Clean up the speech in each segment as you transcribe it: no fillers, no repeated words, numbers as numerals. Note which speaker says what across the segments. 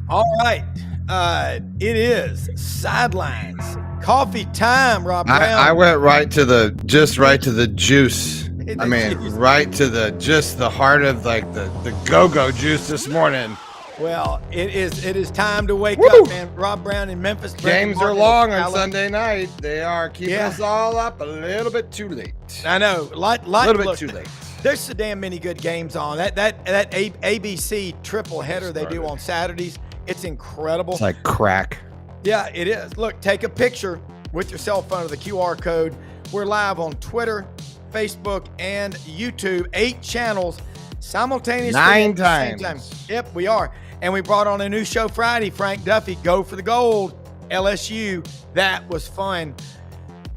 Speaker 1: All right. It is Sidelines. Coffee time, Rob
Speaker 2: I
Speaker 1: Browne.
Speaker 2: went right to the juice. I
Speaker 1: The
Speaker 2: mean,
Speaker 1: juice.
Speaker 2: right to the heart of like the go-go juice this morning.
Speaker 1: Well, it is time to wake up,
Speaker 2: Woo!
Speaker 1: man. Rob Browne in Memphis. Brendan
Speaker 2: Games are
Speaker 1: Martin in
Speaker 2: long on
Speaker 1: Ocala.
Speaker 2: Sunday night. They are keeping
Speaker 1: Yeah.
Speaker 2: us all up a little bit too late.
Speaker 1: I know.
Speaker 2: A little bit
Speaker 1: Look,
Speaker 2: too late.
Speaker 1: there's so damn many good games on. That ABC triple header they do on Saturdays. It's incredible.
Speaker 2: It's like crack.
Speaker 1: Yeah, it is. Look, take a picture with your cell phone of the QR code. We're live on Twitter, Facebook, and YouTube. 8 channels simultaneously.
Speaker 2: 9
Speaker 1: at the same
Speaker 2: times.
Speaker 1: time. Yep, we are. And we brought on a new show Friday. Frank Duffy, Go for the Gold, LSU. That was fun.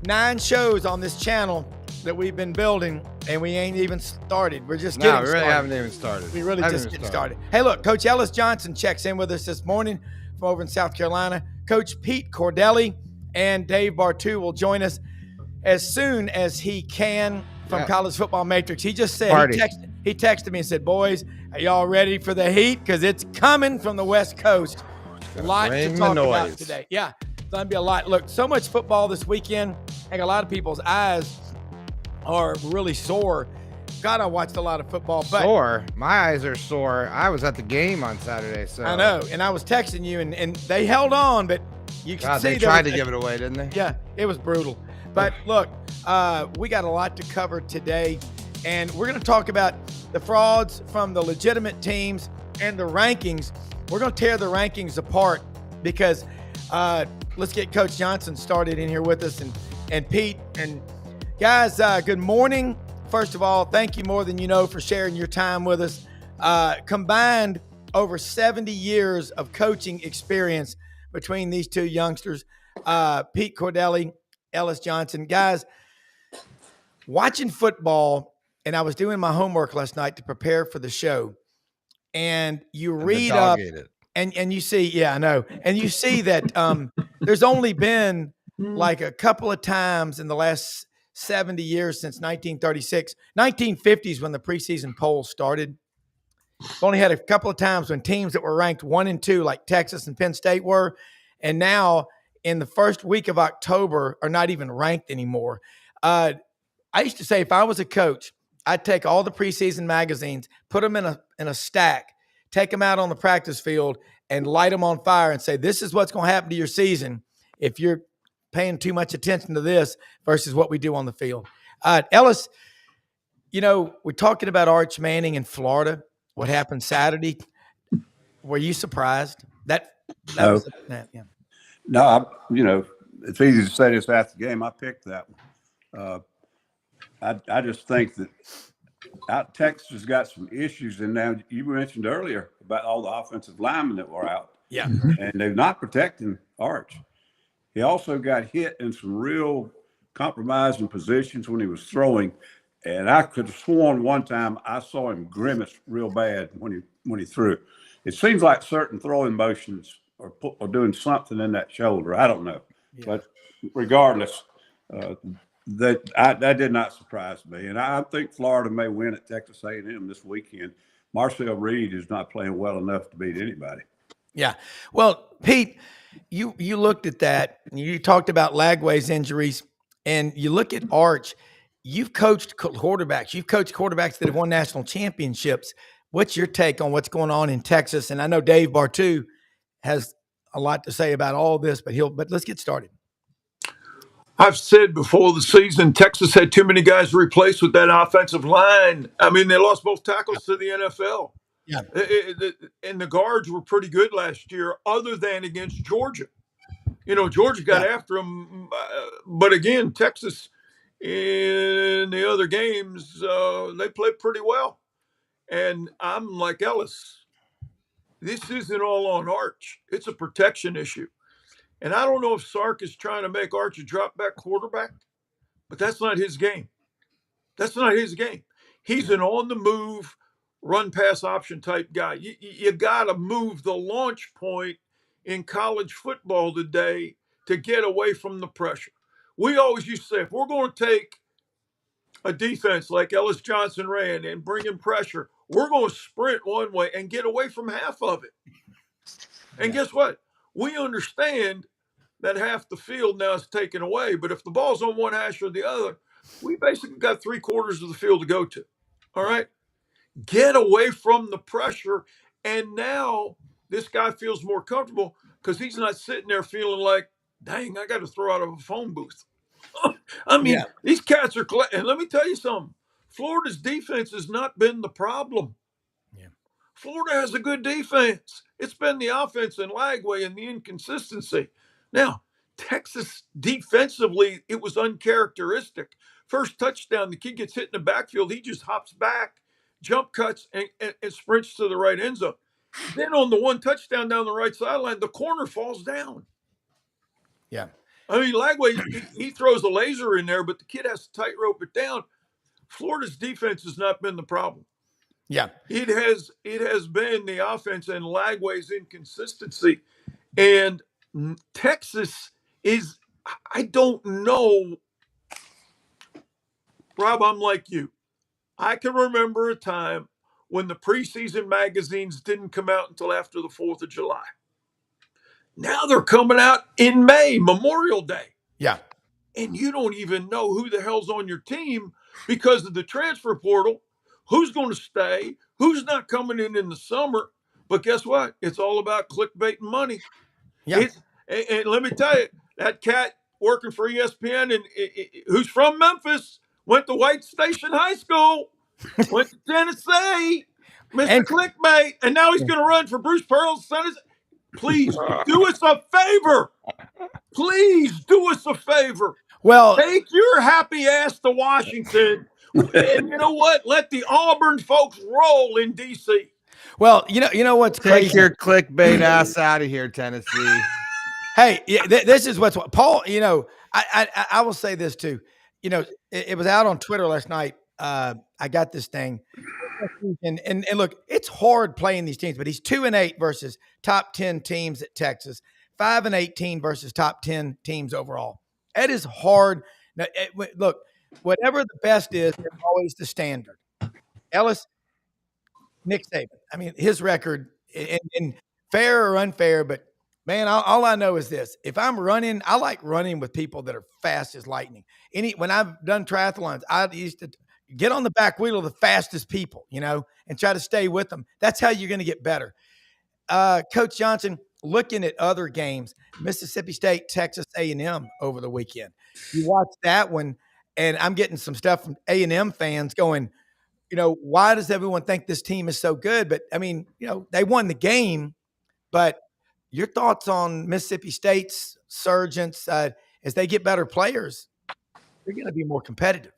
Speaker 1: 9 shows on this channel that we've been building, and we ain't even started. We're just getting
Speaker 2: No, we really
Speaker 1: started.
Speaker 2: haven't even started.
Speaker 1: We really just getting started. Hey, look, Coach Ellis Johnson checks in with us this morning from over in South Carolina. Coach Pete Cordelli and Dave Bartu will join us as soon as he can from College Football Matrix. He just said, he texted me and said, boys, are y'all ready for the heat? Because it's coming from the West Coast. A lot to talk about today. Yeah, it's going to be a lot. Look, so much football this weekend. I think a lot of people's eyes are really sore. God, I watched a lot of football. But
Speaker 2: sore? My eyes are sore. I was at the game on Saturday, so
Speaker 1: I know, and I was texting you, and they held on, but you can see
Speaker 2: they tried to give it away, didn't they?
Speaker 1: Yeah, it was brutal. But look, we got a lot to cover today, and we're going to talk about the frauds from the legitimate teams and the rankings. We're going to tear the rankings apart because let's get Coach Johnson started in here with us, and Pete and guys. Good morning. First of all, thank you more than you know for sharing your time with us. Combined over 70 years of coaching experience between these two youngsters, Pete Cordelli, Ellis Johnson. Guys, watching football, and I was doing my homework last night to prepare for the show, and you read up, and you see, yeah, I know, and you see that there's only been like a couple of times in the last 70 years since 1936, 1950s when the preseason polls started. We've only had a couple of times when teams that were ranked 1 and 2, like Texas and Penn State were, and now in the first week of October are not even ranked anymore. I used to say if I was a coach, I'd take all the preseason magazines, put them in a stack, take them out on the practice field, and light them on fire and say, this is what's going to happen to your season if you're paying too much attention to this versus what we do on the field. Ellis, you know, we're talking about Arch Manning in Florida. What happened Saturday? Were you surprised?
Speaker 3: No, it's easy to say this after the game. I picked that one. I just think that Texas has got some issues. And now you mentioned earlier about all the offensive linemen that were out.
Speaker 1: Yeah.
Speaker 3: And they're not protecting Arch. He also got hit in some real compromising positions when he was throwing. And I could have sworn one time I saw him grimace real bad when he threw. It seems like certain throwing motions are doing something in that shoulder. I don't know. Yeah. But regardless, that did not surprise me. And I think Florida may win at Texas A&M this weekend. Marcel Reed is not playing well enough to beat anybody.
Speaker 1: Yeah. Well, Pete, you looked at that, and you talked about Lagway's injuries, and you look at Arch. You've coached quarterbacks. You've coached quarterbacks that have won national championships. What's your take on what's going on in Texas? And I know Dave Bartu has a lot to say about all this, but let's get started.
Speaker 4: I've said before the season, Texas had too many guys replaced with that offensive line. I mean, they lost both tackles to the NFL.
Speaker 1: Yeah.
Speaker 4: And the guards were pretty good last year, other than against Georgia. You know, Georgia got after them. But again, Texas in the other games, they played pretty well. And I'm like Ellis. This isn't all on Arch. It's a protection issue. And I don't know if Sark is trying to make Arch a drop-back quarterback, but that's not his game. That's not his game. He's an on-the-move, run-pass option type guy. You got to move the launch point in college football today to get away from the pressure. We always used to say, if we're going to take a defense like Ellis Johnson ran and bring in pressure, we're going to sprint one way and get away from half of it. And guess what? We understand that half the field now is taken away. But if the ball's on one hash or the other, we basically got 3/4 of the field to go to. All right. Get away from the pressure. And now this guy feels more comfortable because he's not sitting there feeling like, dang, I got to throw out of a phone booth. I mean, these cats are, and let me tell you something. Florida's defense has not been the problem.
Speaker 1: Yeah.
Speaker 4: Florida has a good defense. It's been the offense and Lagway and the inconsistency. Now, Texas defensively, it was uncharacteristic. First touchdown, the kid gets hit in the backfield. He just hops back, jump cuts, and sprints to the right end zone. Then on the one touchdown down the right sideline, the corner falls down.
Speaker 1: Yeah.
Speaker 4: I mean, Lagway, he throws a laser in there, but the kid has to tightrope it down. Florida's defense has not been the problem.
Speaker 1: Yeah.
Speaker 4: It has been the offense and Lagway's inconsistency. And Texas is, I don't know. Rob, I'm like you. I can remember a time when the preseason magazines didn't come out until after the 4th of July. Now they're coming out in May, Memorial Day.
Speaker 1: Yeah.
Speaker 4: And you don't even know who the hell's on your team because of the transfer portal, who's going to stay, who's not coming in the summer. But guess what? It's all about clickbait and money.
Speaker 1: Yeah.
Speaker 4: And let me tell you, that cat working for ESPN and who's from Memphis, went to White Station High School, went to Tennessee, Mr. Clickbait, and now he's going to run for Bruce Pearl's son. Please do us a favor. Please do us a favor.
Speaker 1: Well,
Speaker 4: take your happy ass to Washington, and you know what? Let the Auburn folks roll in D.C.
Speaker 1: Well, you know what's crazy?
Speaker 2: Take your clickbait ass out of here, Tennessee.
Speaker 1: Hey, this is what's Paul. You know, I will say this too. You know, it was out on Twitter last night. I got this thing, and look, it's hard playing these teams, but he's 2-8 versus top 10 teams at Texas, 5-18 versus top 10 teams overall. It is hard. Now, look, whatever the best is, there's always the standard. Ellis, Nick Saban. I mean, his record, and fair or unfair, but man, all I know is this. If I'm running, I like running with people that are fast as lightning. When I've done triathlons, I used to get on the back wheel of the fastest people, you know, and try to stay with them. That's how you're going to get better. Coach Johnson, looking at other games, Mississippi State, Texas A&M over the weekend. You watch that one, and I'm getting some stuff from A&M fans going, you know, why does everyone think this team is so good? But, I mean, you know, they won the game, but your thoughts on Mississippi State's surgence as they get better players, they're going to be more competitive.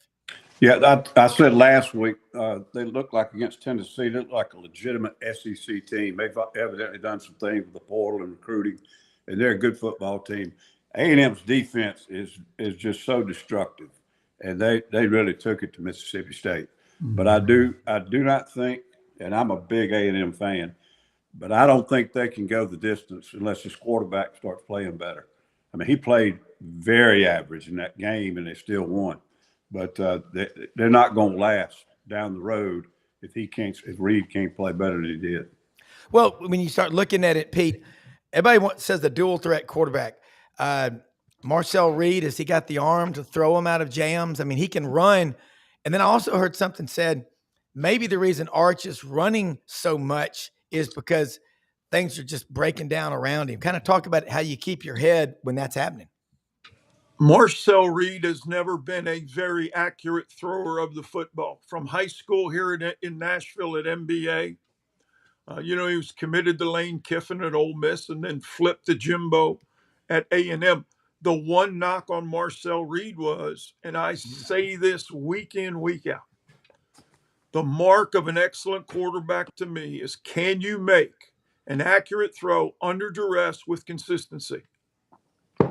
Speaker 3: Yeah, I said last week they look like against Tennessee, they look like a legitimate SEC team. They've evidently done some things with the portal and recruiting, and they're a good football team. A&M's defense is just so destructive, and they really took it to Mississippi State. Mm-hmm. But I do not think, and I'm a big A&M fan, but I don't think they can go the distance unless this quarterback starts playing better. I mean, he played very average in that game, and they still won. But they're not going to last down the road if Reed can't play better than he did.
Speaker 1: Well, when you start looking at it, Pete, everybody says the dual threat quarterback. Marcel Reed, has he got the arm to throw him out of jams? I mean, he can run. And then I also heard something said, maybe the reason Arch is running so much is because things are just breaking down around him. Kind of talk about how you keep your head when that's happening.
Speaker 4: Marcel Reed has never been a very accurate thrower of the football. From high school here in Nashville at MBA, you know, he was committed to Lane Kiffin at Ole Miss and then flipped to Jimbo at A&M. The one knock on Marcel Reed was, and I say this week in, week out, the mark of an excellent quarterback to me is, can you make an accurate throw under duress with consistency?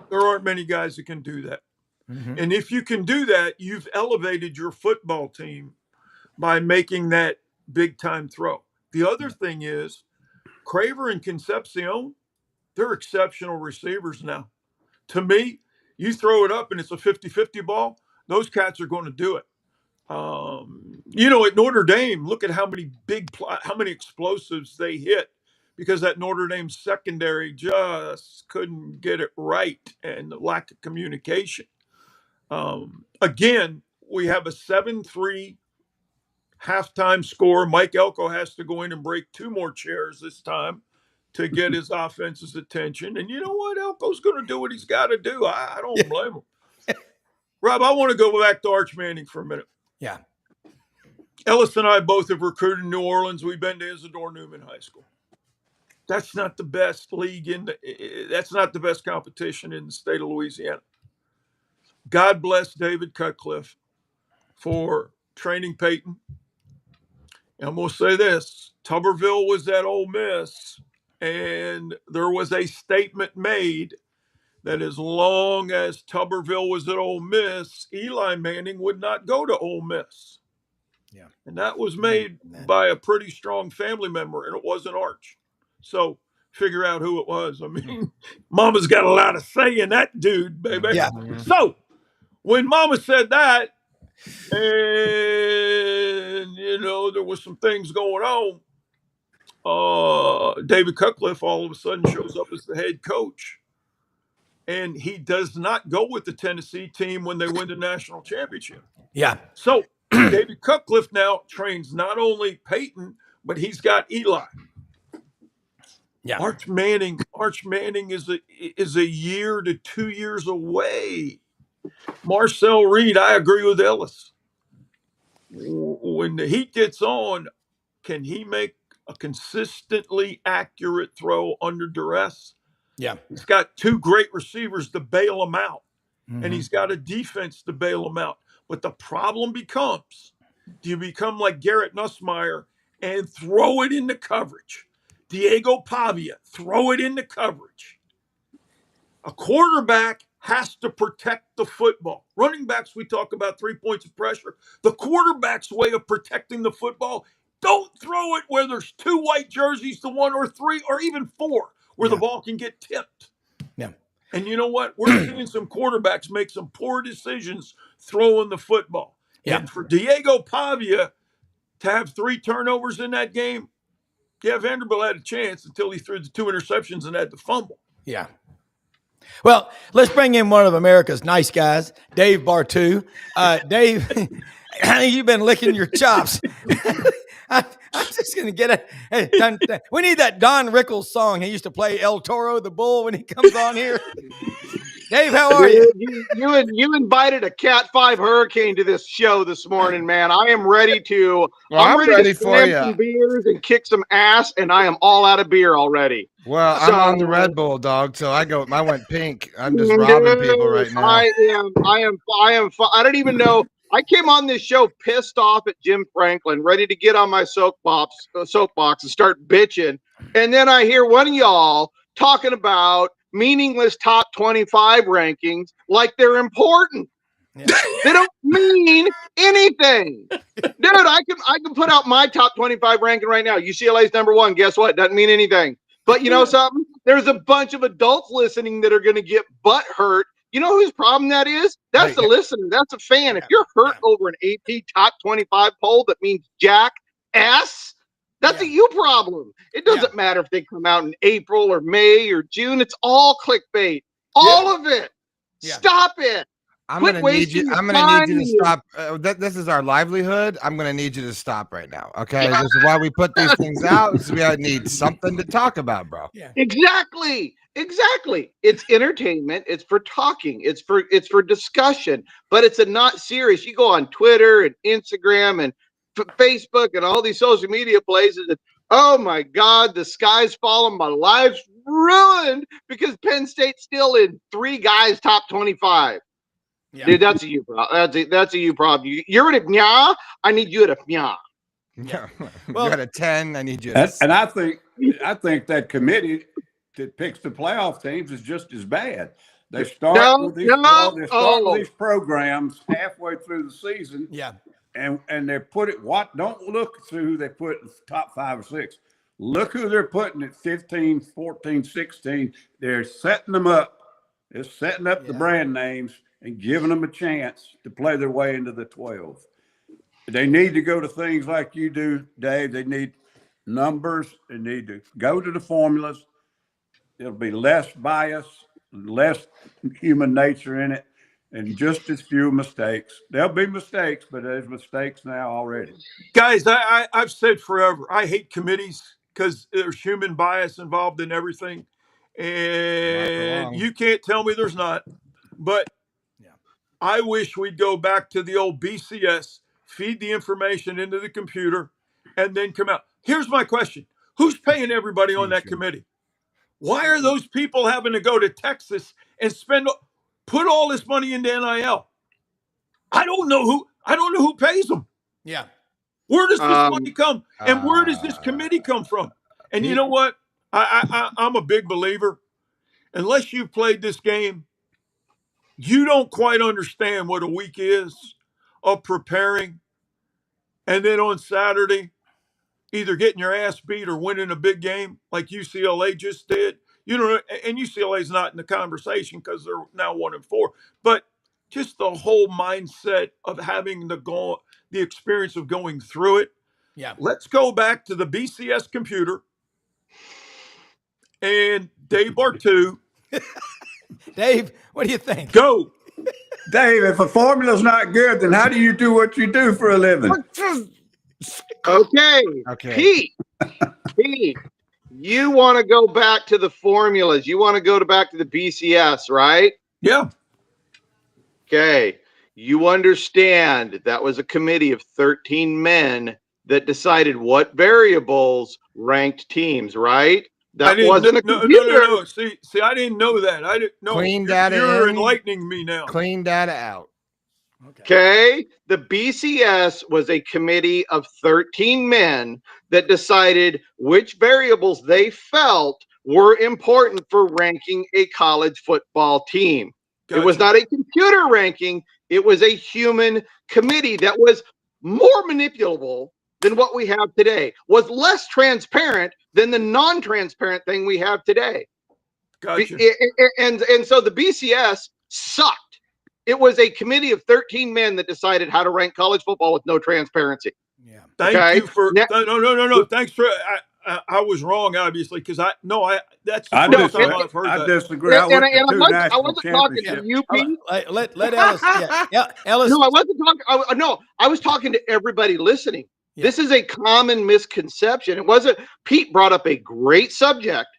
Speaker 4: There aren't many guys that can do that. Mm-hmm. And if you can do that, you've elevated your football team by making that big-time throw. The other thing is, Craver and Concepcion, they're exceptional receivers now. To me, you throw it up and it's a 50-50 ball, those cats are going to do it. At Notre Dame, look at how many how many explosives they hit because that Notre Dame secondary just couldn't get it right and the lack of communication. Again, we have a 7-3 halftime score. Mike Elko has to go in and break 2 more chairs this time to get his offense's attention. And you know what? Elko's going to do what he's got to do. I don't blame him. Rob, I want to go back to Arch Manning for a minute.
Speaker 1: Yeah.
Speaker 4: Ellis and I both have recruited in New Orleans. We've been to Isidore Newman High School. That's not the best league that's not the best competition in the state of Louisiana. God bless David Cutcliffe for training Peyton. And I'm going to say this, Tuberville was at Ole Miss, and there was a statement made that as long as Tuberville was at Ole Miss, Eli Manning would not go to Ole Miss.
Speaker 1: Yeah.
Speaker 4: And that was made by a pretty strong family member, and it wasn't Arch. So figure out who it was. I mean, Mama's got a lot of say in that dude, baby.
Speaker 1: Yeah.
Speaker 4: So when Mama said that, and, there was some things going on, David Cutcliffe all of a sudden shows up as the head coach. And he does not go with the Tennessee team when they win the national championship. Yeah. So David Cutcliffe now trains not only Peyton, but he's got Eli. Yeah. Arch Manning is a year to 2 years away. Marcel Reed, I agree with Ellis. When the heat gets on, can he make a consistently accurate throw under duress? Yeah. He's got 2 great receivers to bail him out, and he's got a defense to bail him out. But the problem becomes, do you become like Garrett Nussmeier and throw it into coverage? Diego Pavia, throw it into coverage. A quarterback has to protect the football. Running backs, we talk about 3 points of pressure. The quarterback's way of protecting the football, don't throw it where there's 2 white jerseys to 1 or 3 or even 4 where the ball can get tipped. Yeah. And you know what? We're seeing some quarterbacks make some poor decisions throwing the football. Yeah. And for Diego Pavia to have 3 turnovers in that game, yeah, Vanderbilt had a chance until he threw the 2 interceptions and had the fumble. Yeah.
Speaker 1: Well, let's bring in one of America's nice guys, Dave Bartu. Dave, you've been licking your chops. I'm just going to get it. We need that Don Rickles song. He used to play El Toro, the bull, when he comes on here. Dave, how are you?
Speaker 5: You invited a Cat 5 hurricane to this show this morning, man. I am ready to.
Speaker 2: Well, I'm ready
Speaker 5: to
Speaker 2: for you.
Speaker 5: Some beers and kick some ass, and I am all out of beer already.
Speaker 2: Well, I'm on the Red Bull, dog. So I went pink. I'm just robbing people right now.
Speaker 5: I am. I don't even know. I came on this show pissed off at Jim Franklin, ready to get on my soapbox and start bitching, and then I hear one of y'all talking about meaningless top 25 rankings like they're important. Yeah. They don't mean anything. Dude, I can put out my top 25 ranking right now. UCLA's number 1. Guess what? Doesn't mean anything. But you know something? There's a bunch of adults listening that are going to get butt hurt. You know whose problem that is? That's the listener. That's a fan. If you're hurt over an AP top 25 poll that means jack ass, that's a you problem. It doesn't matter if they come out in April or May or June. It's all clickbait. All of it. Yeah. Stop it.
Speaker 2: I'm gonna need you to stop. This is our livelihood. I'm gonna need you to stop right now. Okay, yeah. This is why we put these things out. This is we need something to talk about, bro.
Speaker 5: Yeah. Exactly. It's entertainment. It's for talking. It's for discussion. But it's not serious. You go on Twitter and Instagram and Facebook and all these social media places. And, oh my God, the sky's falling. My life's ruined because Penn State's still in 3 guys top 25. Yeah. Dude, that's a you problem. That's a you problem. You're at a nya. I need you at a nya.
Speaker 2: Yeah. Well, you're at a 10. I need you.
Speaker 3: And I think that committee that picks the playoff teams is just as bad. They start with these programs halfway through the season.
Speaker 1: Yeah.
Speaker 3: And they put it. Don't look through who they put in the top 5 or 6. Look who they're putting at 15, 14, 16. They're setting them up. They're setting up the brand names and giving them a chance to play their way into the 12. They need to go to things like you do, Dave. They need numbers. They need to go to the formulas. It'll be less bias, less human nature in it, and just as few mistakes. There'll be mistakes, but there's mistakes now already.
Speaker 4: Guys, I've said forever, I hate committees because there's human bias involved in everything. And you can't tell me there's not. But I wish we'd go back to the old BCS, feed the information into the computer, and then come out. Here's my question. Who's paying everybody on that committee? Why are those people having to go to Texas and put all this money into NIL? I don't know who pays them.
Speaker 1: Yeah.
Speaker 4: Where does this money come? And where does this committee come from? And you know what? I'm a big believer. Unless you've played this game, you don't quite understand what a week is of preparing. And then on Saturday, either getting your ass beat or winning a big game like UCLA just did. You know, and UCLA's not in the conversation because they're now 1-4. But just the whole mindset of having the experience of going through it.
Speaker 1: Yeah.
Speaker 4: Let's go back to the BCS computer and Dave Bartu.
Speaker 1: Dave, what do you think?
Speaker 4: Go.
Speaker 3: Dave, if a formula's not good, then how do you do what you do for a living?
Speaker 5: Okay. Pete, you want to go back to the formulas. You want to go back to the BCS, right?
Speaker 4: Yeah.
Speaker 5: Okay. You understand that was a committee of 13 men that decided what variables ranked teams, right? That wasn't a computer.
Speaker 4: No. See, I didn't know that. I didn't know.
Speaker 2: Clean data
Speaker 4: You're
Speaker 2: in,
Speaker 4: enlightening me now.
Speaker 2: Clean data out.
Speaker 5: Okay. The BCS was a committee of 13 men that decided which variables they felt were important for ranking a college football team.
Speaker 4: Gotcha.
Speaker 5: It was not a computer ranking. It was a human committee that was more manipulable than what we have today, was less transparent than the non-transparent thing we have today.
Speaker 4: Gotcha.
Speaker 5: And so the BCS sucked. It was a committee of 13 men that decided how to rank college football with no transparency.
Speaker 1: Yeah.
Speaker 4: Thank you for no. Thanks for I was wrong, obviously, because that's the first time I've heard that.
Speaker 3: I disagree. I
Speaker 5: wasn't talking to you, Pete.
Speaker 1: Let Ellis. Yeah, Ellis.
Speaker 5: No, I wasn't talking. I was talking to everybody listening. Yeah. This is a common misconception. It wasn't. Pete brought up a great subject,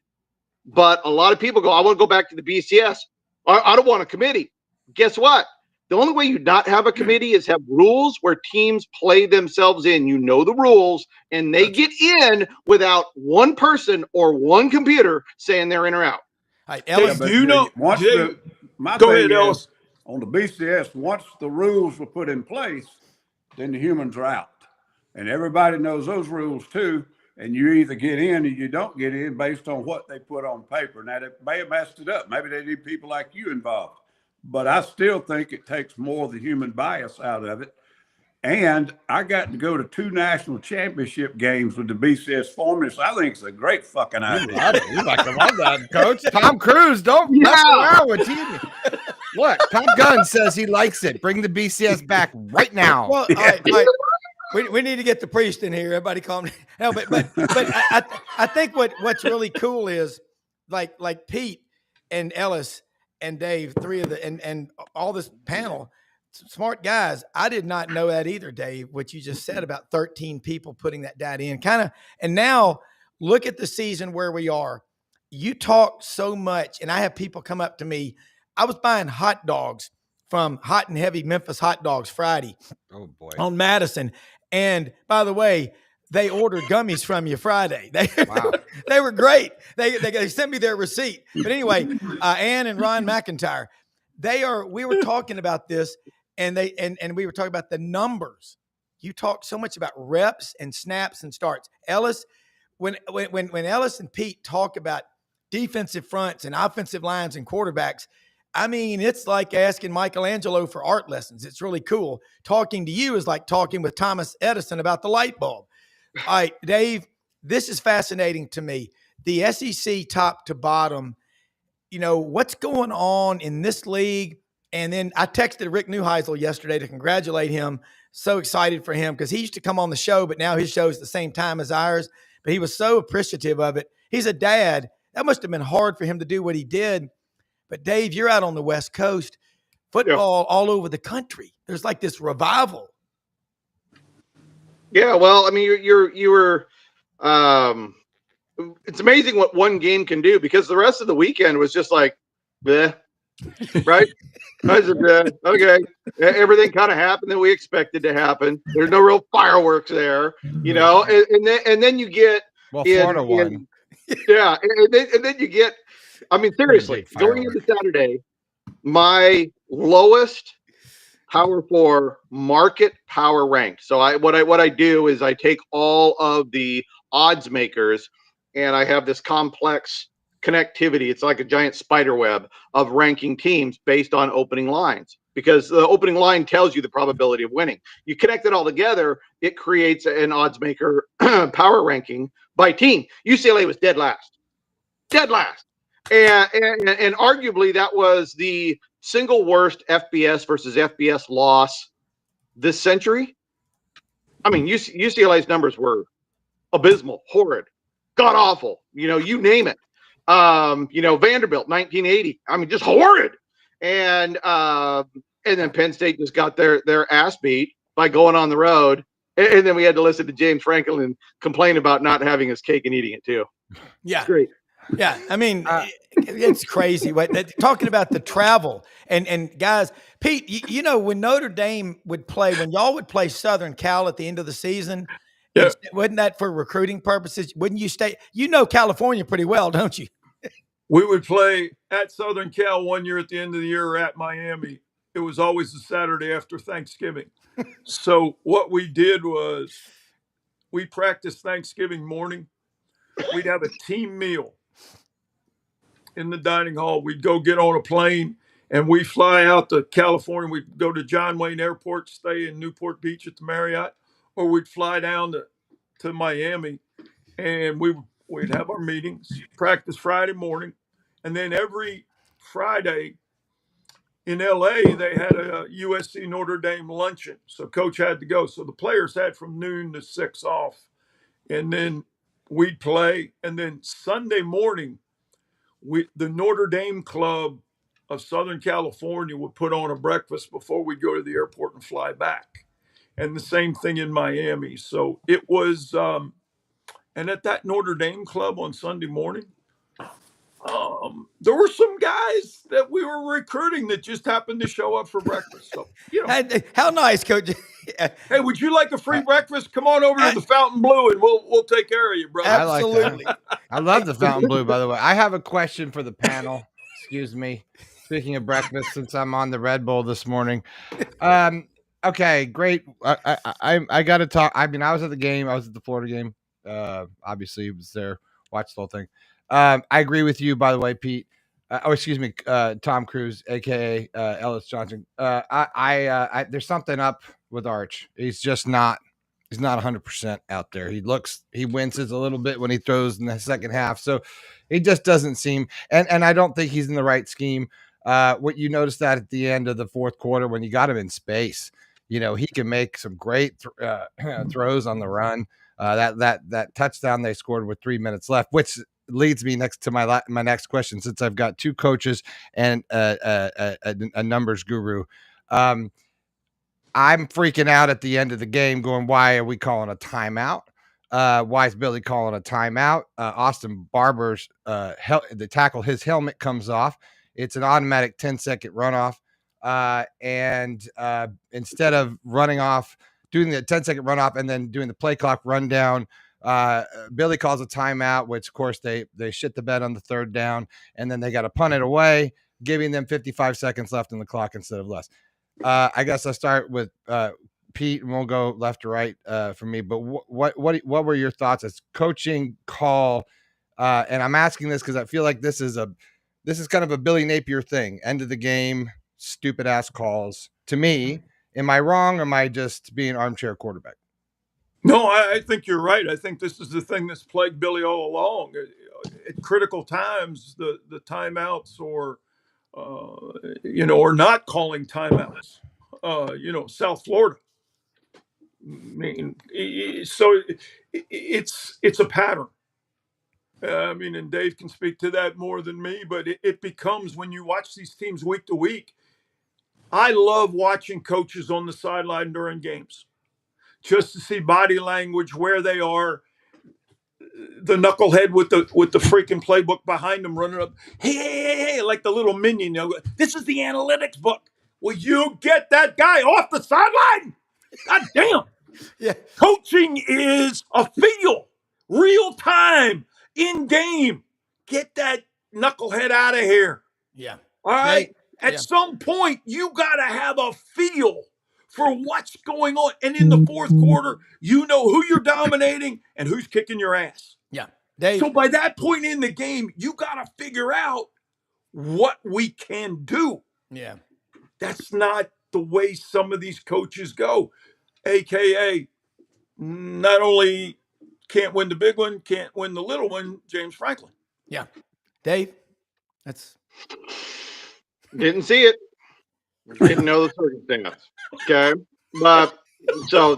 Speaker 5: but a lot of people go, "I want to go back to the BCS. I don't want a committee." Guess what? The only way you not have a committee is have rules where teams play themselves in. You know the rules, and they get in without one person or one computer saying they're in or out.
Speaker 1: All right, Ellis,
Speaker 4: do you know?
Speaker 3: Go ahead, Ellis. On the BCS, once the rules were put in place, then the humans are out. And everybody knows those rules too. And you either get in or you don't get in based on what they put on paper. Now, they may have messed it up. Maybe they need people like you involved. But I still think it takes more of the human bias out of it. And I got to go to 2 national championship games with the BCS formula. So I think it's a great fucking idea.
Speaker 2: You like to love that, Coach. Tom Cruise, don't mess around with you. Look, Top Gun says he likes it. Bring the BCS back right now.
Speaker 1: Well, all right. We need to get the priest in here. Everybody calm down. No, but I think what's really cool is like Pete and Ellis and Dave, 3 of the and all this panel, smart guys. I did not know that either, Dave, what you just said about 13 people putting that data in. And now look at the season where we are. You talk so much, and I have people come up to me. I was buying hot dogs from Hot and Heavy Memphis Hot Dogs Friday.
Speaker 2: Oh boy.
Speaker 1: On Madison. And by the way, they ordered gummies from you Friday. They were great. They sent me their receipt. But anyway, Ann and Ron McIntyre, we were talking about this, and we were talking about the numbers. You talk so much about reps and snaps and starts. Ellis, when Ellis and Pete talk about defensive fronts and offensive lines and quarterbacks, I mean, it's like asking Michelangelo for art lessons. It's really cool. Talking to you is like talking with Thomas Edison about the light bulb. All right, Dave, this is fascinating to me. The SEC top to bottom, what's going on in this league And then I texted Rick Neuheisel yesterday to congratulate him. So excited for him because he used to come on the show, but now his show is the same time as ours. But he was so appreciative of it. He's a dad. That must have been hard for him to do what he did. But Dave, you're out on the West Coast. Football all over the country. There's like this revival.
Speaker 5: Yeah, well, I mean, you were. It's amazing what one game can do because the rest of the weekend was just like, bleh, right? I said, okay, everything kind of happened that we expected to happen. There's no real fireworks there, you know, and then you get
Speaker 2: Florida won.
Speaker 5: Yeah, and then you get. I mean, seriously, going into Saturday, my lowest Power 4 market power ranked. So what I do is I take all of the odds makers and I have this complex connectivity. It's like a giant spider web of ranking teams based on opening lines because the opening line tells you the probability of winning. You connect it all together, it creates an odds maker power ranking by team. UCLA was dead last. And arguably that was the single worst FBS versus FBS loss this century. I mean, UCLA's numbers were abysmal, horrid, god awful. You know, you name it. You know, Vanderbilt, 1980. I mean, just horrid. And then Penn State just got their ass beat by going on the road. And then we had to listen to James Franklin complain about not having his cake and eating it too.
Speaker 1: Yeah,
Speaker 5: it's great.
Speaker 1: Yeah, I mean, it's crazy. Talking about the travel and guys, Pete, you know, when Notre Dame would play, when y'all would play Southern Cal at the end of the season, wasn't that for recruiting purposes? Wouldn't you stay? You know California pretty well, don't you?
Speaker 4: We would play at Southern Cal one year at the end of the year or at Miami. It was always the Saturday after Thanksgiving. So what we did was we practiced Thanksgiving morning. We'd have a team meal in the dining hall. We'd go get on a plane and we fly out to California. We'd go to John Wayne Airport, stay in Newport Beach at the Marriott, or we'd fly down to Miami and we'd have our meetings, practice Friday morning. And then every Friday in LA, they had a USC Notre Dame luncheon. So coach had to go. So the players had from noon to 6 off. And then we'd play. And then Sunday morning, the Notre Dame Club of Southern California would put on a breakfast before we go to the airport and fly back. And the same thing in Miami. So it was, and at that Notre Dame Club on Sunday morning, there were some guys that we were recruiting that just happened to show up for breakfast. So, you know,
Speaker 1: how nice, Coach.
Speaker 4: Hey, would you like a free breakfast? Come on over to the Fountain Blue, and we'll take care of you, brother.
Speaker 1: Absolutely.
Speaker 2: I love the Fountain Blue, by the way. I have a question for the panel. Excuse me. Speaking of breakfast, since I'm on the Red Bull this morning. Okay, great. I got to talk. I mean, I was at the game. I was at the Florida game. Obviously, was there. Watched the whole thing. I agree with you, by the way, Pete. Excuse me, Tom Cruise, aka Ellis Johnson. There's something up with Arch. He's not 100% out there. He winces a little bit when he throws in the second half. So he just doesn't seem, and I don't think he's in the right scheme. What you noticed that at the end of the fourth quarter when you got him in space, you know, he can make some great throws on the run. That touchdown they scored with 3 minutes left, which leads me next to my next question, since I've got two coaches and a numbers guru. I'm freaking out at the end of the game going, why are we calling a timeout? Why is Billy calling a timeout? Austin Barber's the tackle, his helmet comes off. It's an automatic 10-second runoff. And instead of running off, doing the 10-second runoff and then doing the play clock rundown, Billy calls a timeout, which of course they shit the bed on the third down, and then they got to punt it away, giving them 55 seconds left in the clock instead of less. I guess I'll start with Pete, and we'll go left to right for me. But what were your thoughts as coaching call? And I'm asking this because I feel like this is kind of a Billy Napier thing. End of the game, stupid ass calls. To me, am I wrong? Or am I just being armchair quarterback?
Speaker 4: No, I think you're right. I think this is the thing that's plagued Billy all along. At critical times, the timeouts or or not calling timeouts. South Florida. I mean, so it's a pattern. And Dave can speak to that more than me, but it becomes, when you watch these teams week to week, I love watching coaches on the sideline during games just to see body language, where they are. The knucklehead with the freaking playbook behind him running up, hey, like the little minion. This is the analytics book. Will you get that guy off the sideline? God damn.
Speaker 1: Yeah.
Speaker 4: Coaching is a feel, real time, in game. Get that knucklehead out of here.
Speaker 1: Yeah.
Speaker 4: All right.
Speaker 1: Yeah.
Speaker 4: At some point, you got to have a feel for what's going on. And in the fourth quarter, you know who you're dominating and who's kicking your ass.
Speaker 1: Yeah. Dave.
Speaker 4: So by that point in the game, you got to figure out what we can do.
Speaker 1: Yeah.
Speaker 4: That's not the way some of these coaches go. AKA, not only can't win the big one, can't win the little one, James Franklin.
Speaker 1: Yeah. Dave, that's.
Speaker 5: Didn't see it. Didn't know the circumstance. Okay. But so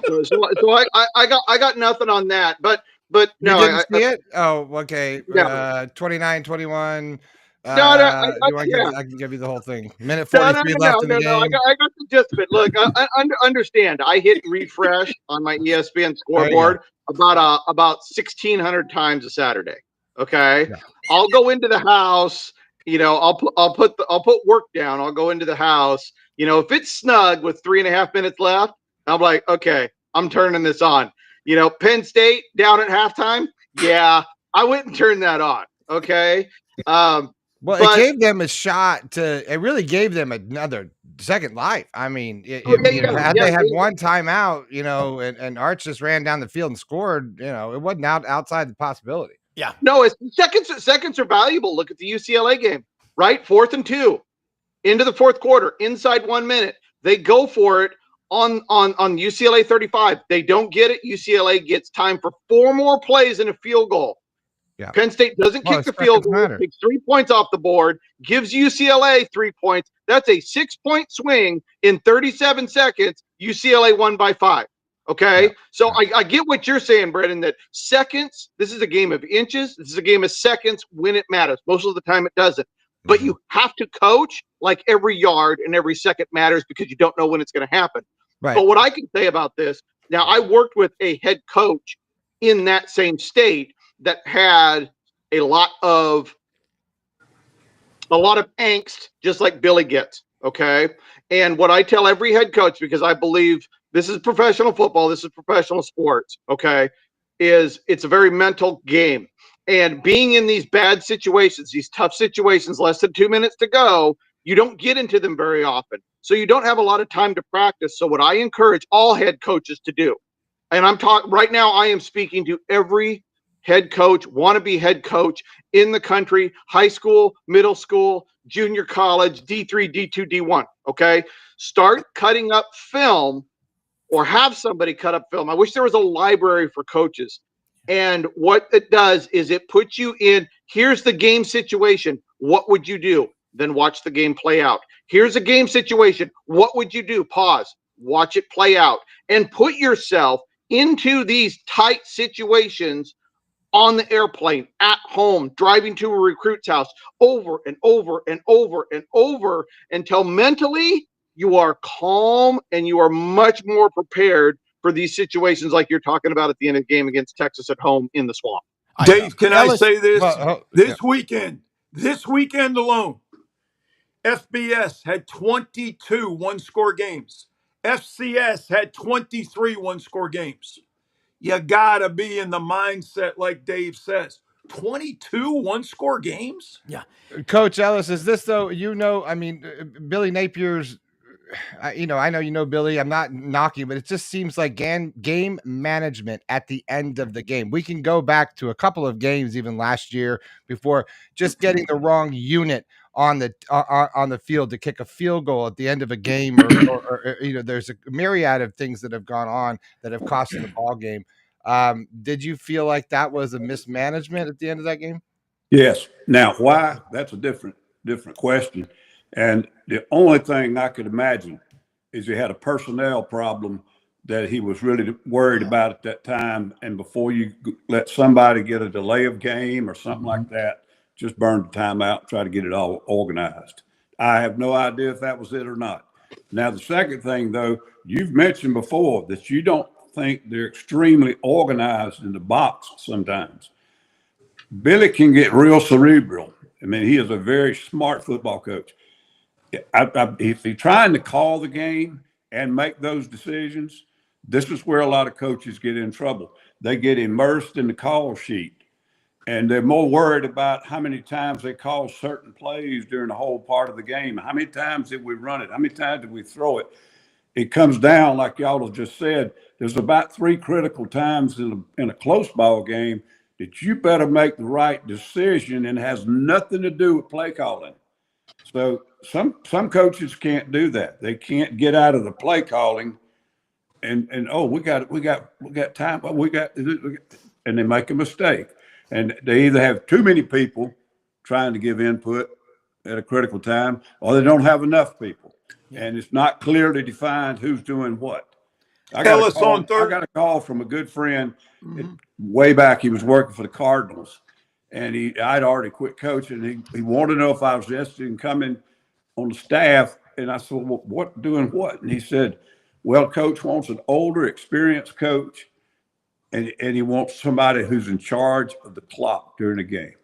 Speaker 5: I got nothing on that. But
Speaker 2: You
Speaker 5: no,
Speaker 2: didn't see it? Oh, okay.
Speaker 5: Yeah.
Speaker 2: 29-21.
Speaker 5: I
Speaker 2: can give you the whole thing. Minute 43 left in the game.
Speaker 5: I got the gist of it. Look, I understand. I hit refresh on my ESPN scoreboard about 1,600 times a Saturday. Okay, yeah. I'll go into the house. I'll put work down. I'll go into the house. If it's snug with 3.5 minutes left, I'm like, okay, I'm turning this on. Penn State down at halftime. Yeah, I wouldn't turn that on. Okay.
Speaker 2: It gave them a shot it really gave them another second life. I mean, they had one timeout, and Arch just ran down the field and scored, it wasn't outside the possibility.
Speaker 1: Yeah.
Speaker 5: No, seconds are valuable. Look at the UCLA game, right? 4th and 2 into the fourth quarter, inside 1 minute. They go for it on UCLA 35. They don't get it. UCLA gets time for 4 more plays and a field goal. Yeah. Penn State doesn't kick the field goal, takes 3 points off the board, gives UCLA 3 points. That's a 6-point swing in 37 seconds. UCLA won by 5. Okay. Yeah. So I get what you're saying, Brendan, that seconds, this is a game of inches. This is a game of seconds when it matters. Most of the time it doesn't. But you have to coach like every yard and every second matters because you don't know when it's going to happen. Right. But what I can say about this, now I worked with a head coach in that same state that had a lot of angst, just like Billy gets. Okay. And what I tell every head coach, because I believe this is professional football, this is professional sports. Okay. Is it's a very mental game. And being in these bad situations, these tough situations, less than 2 minutes to go, you don't get into them very often. So you don't have a lot of time to practice. So what I encourage all head coaches to do, and I'm talking right now, I am speaking to every head coach, wannabe head coach in the country, high school, middle school, junior college, D3, D2, D1. Okay. Start cutting up film or have somebody cut up film. I wish there was a library for coaches. And what it does is it puts you in, here's the game situation. What would you do? Then watch the game play out. Here's a game situation. What would you do? Pause, watch it play out, and put yourself into these tight situations on the airplane, at home, driving to a recruit's house, over and over and over and over until mentally you are calm and you are much more prepared for these situations like you're talking about at the end of the game against Texas at home in the swamp.
Speaker 4: Dave, can I say this? This weekend alone, FBS had 22 one-score games. FCS had 23 one-score games. You got to be in the mindset, like Dave says. 22 one-score games?
Speaker 2: Yeah. Coach Ellis, is this, though, Billy Napier's, I know Billy, I'm not knocking, but it just seems like game management at the end of the game. We can go back to a couple of games even last year before just getting the wrong unit on the field to kick a field goal at the end of a game, or there's a myriad of things that have gone on that have cost the ball game. Did you feel like that was a mismanagement at the end of that game?
Speaker 3: Yes. Now, why? That's a different question. And the only thing I could imagine is he had a personnel problem that he was really worried about at that time. And before you let somebody get a delay of game or something like that, just burn the timeout and try to get it all organized. I have no idea if that was it or not. Now, the second thing, though, you've mentioned before that you don't think they're extremely organized in the box sometimes. Billy can get real cerebral. I mean, he is a very smart football coach. If he's trying to call the game and make those decisions, this is where a lot of coaches get in trouble. They get immersed in the call sheet, and they're more worried about how many times they call certain plays during the whole part of the game. How many times did we run it? How many times did we throw it? It comes down, like y'all have just said, there's about 3 critical times in a close ball game that you better make the right decision, and it has nothing to do with play calling. So some coaches can't do that. They can't get out of the play calling and oh, we got time, and they make a mistake. And they either have too many people trying to give input at a critical time, or they don't have enough people. Yeah. And it's not clearly defined who's doing what. I got a call from a good friend way back. He was working for the Cardinals, and I'd already quit coaching. He wanted to know if I was interested in coming on the staff. And I said, well, doing what? And he said, well, coach wants an older, experienced coach, and he wants somebody who's in charge of the clock during the game.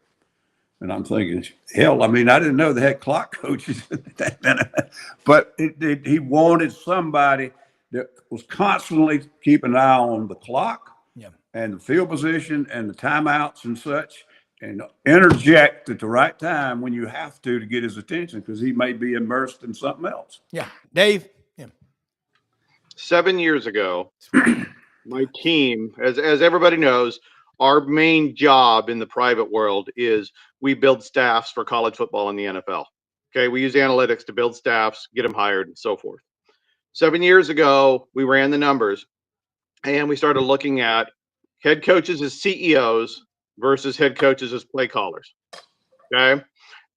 Speaker 3: And I'm thinking, hell, I mean, I didn't know they had clock coaches. But he wanted somebody that was constantly keeping an eye on the clock and the field position and the timeouts and such, and interject at the right time when you have to get his attention, because he may be immersed in something else.
Speaker 1: Yeah. Dave? Yeah.
Speaker 5: 7 years ago, my team, as everybody knows, our main job in the private world is we build staffs for college football and the NFL. Okay, we use analytics to build staffs, get them hired, and so forth. 7 years ago, we ran the numbers, and we started looking at head coaches as CEOs versus head coaches as play callers. Okay,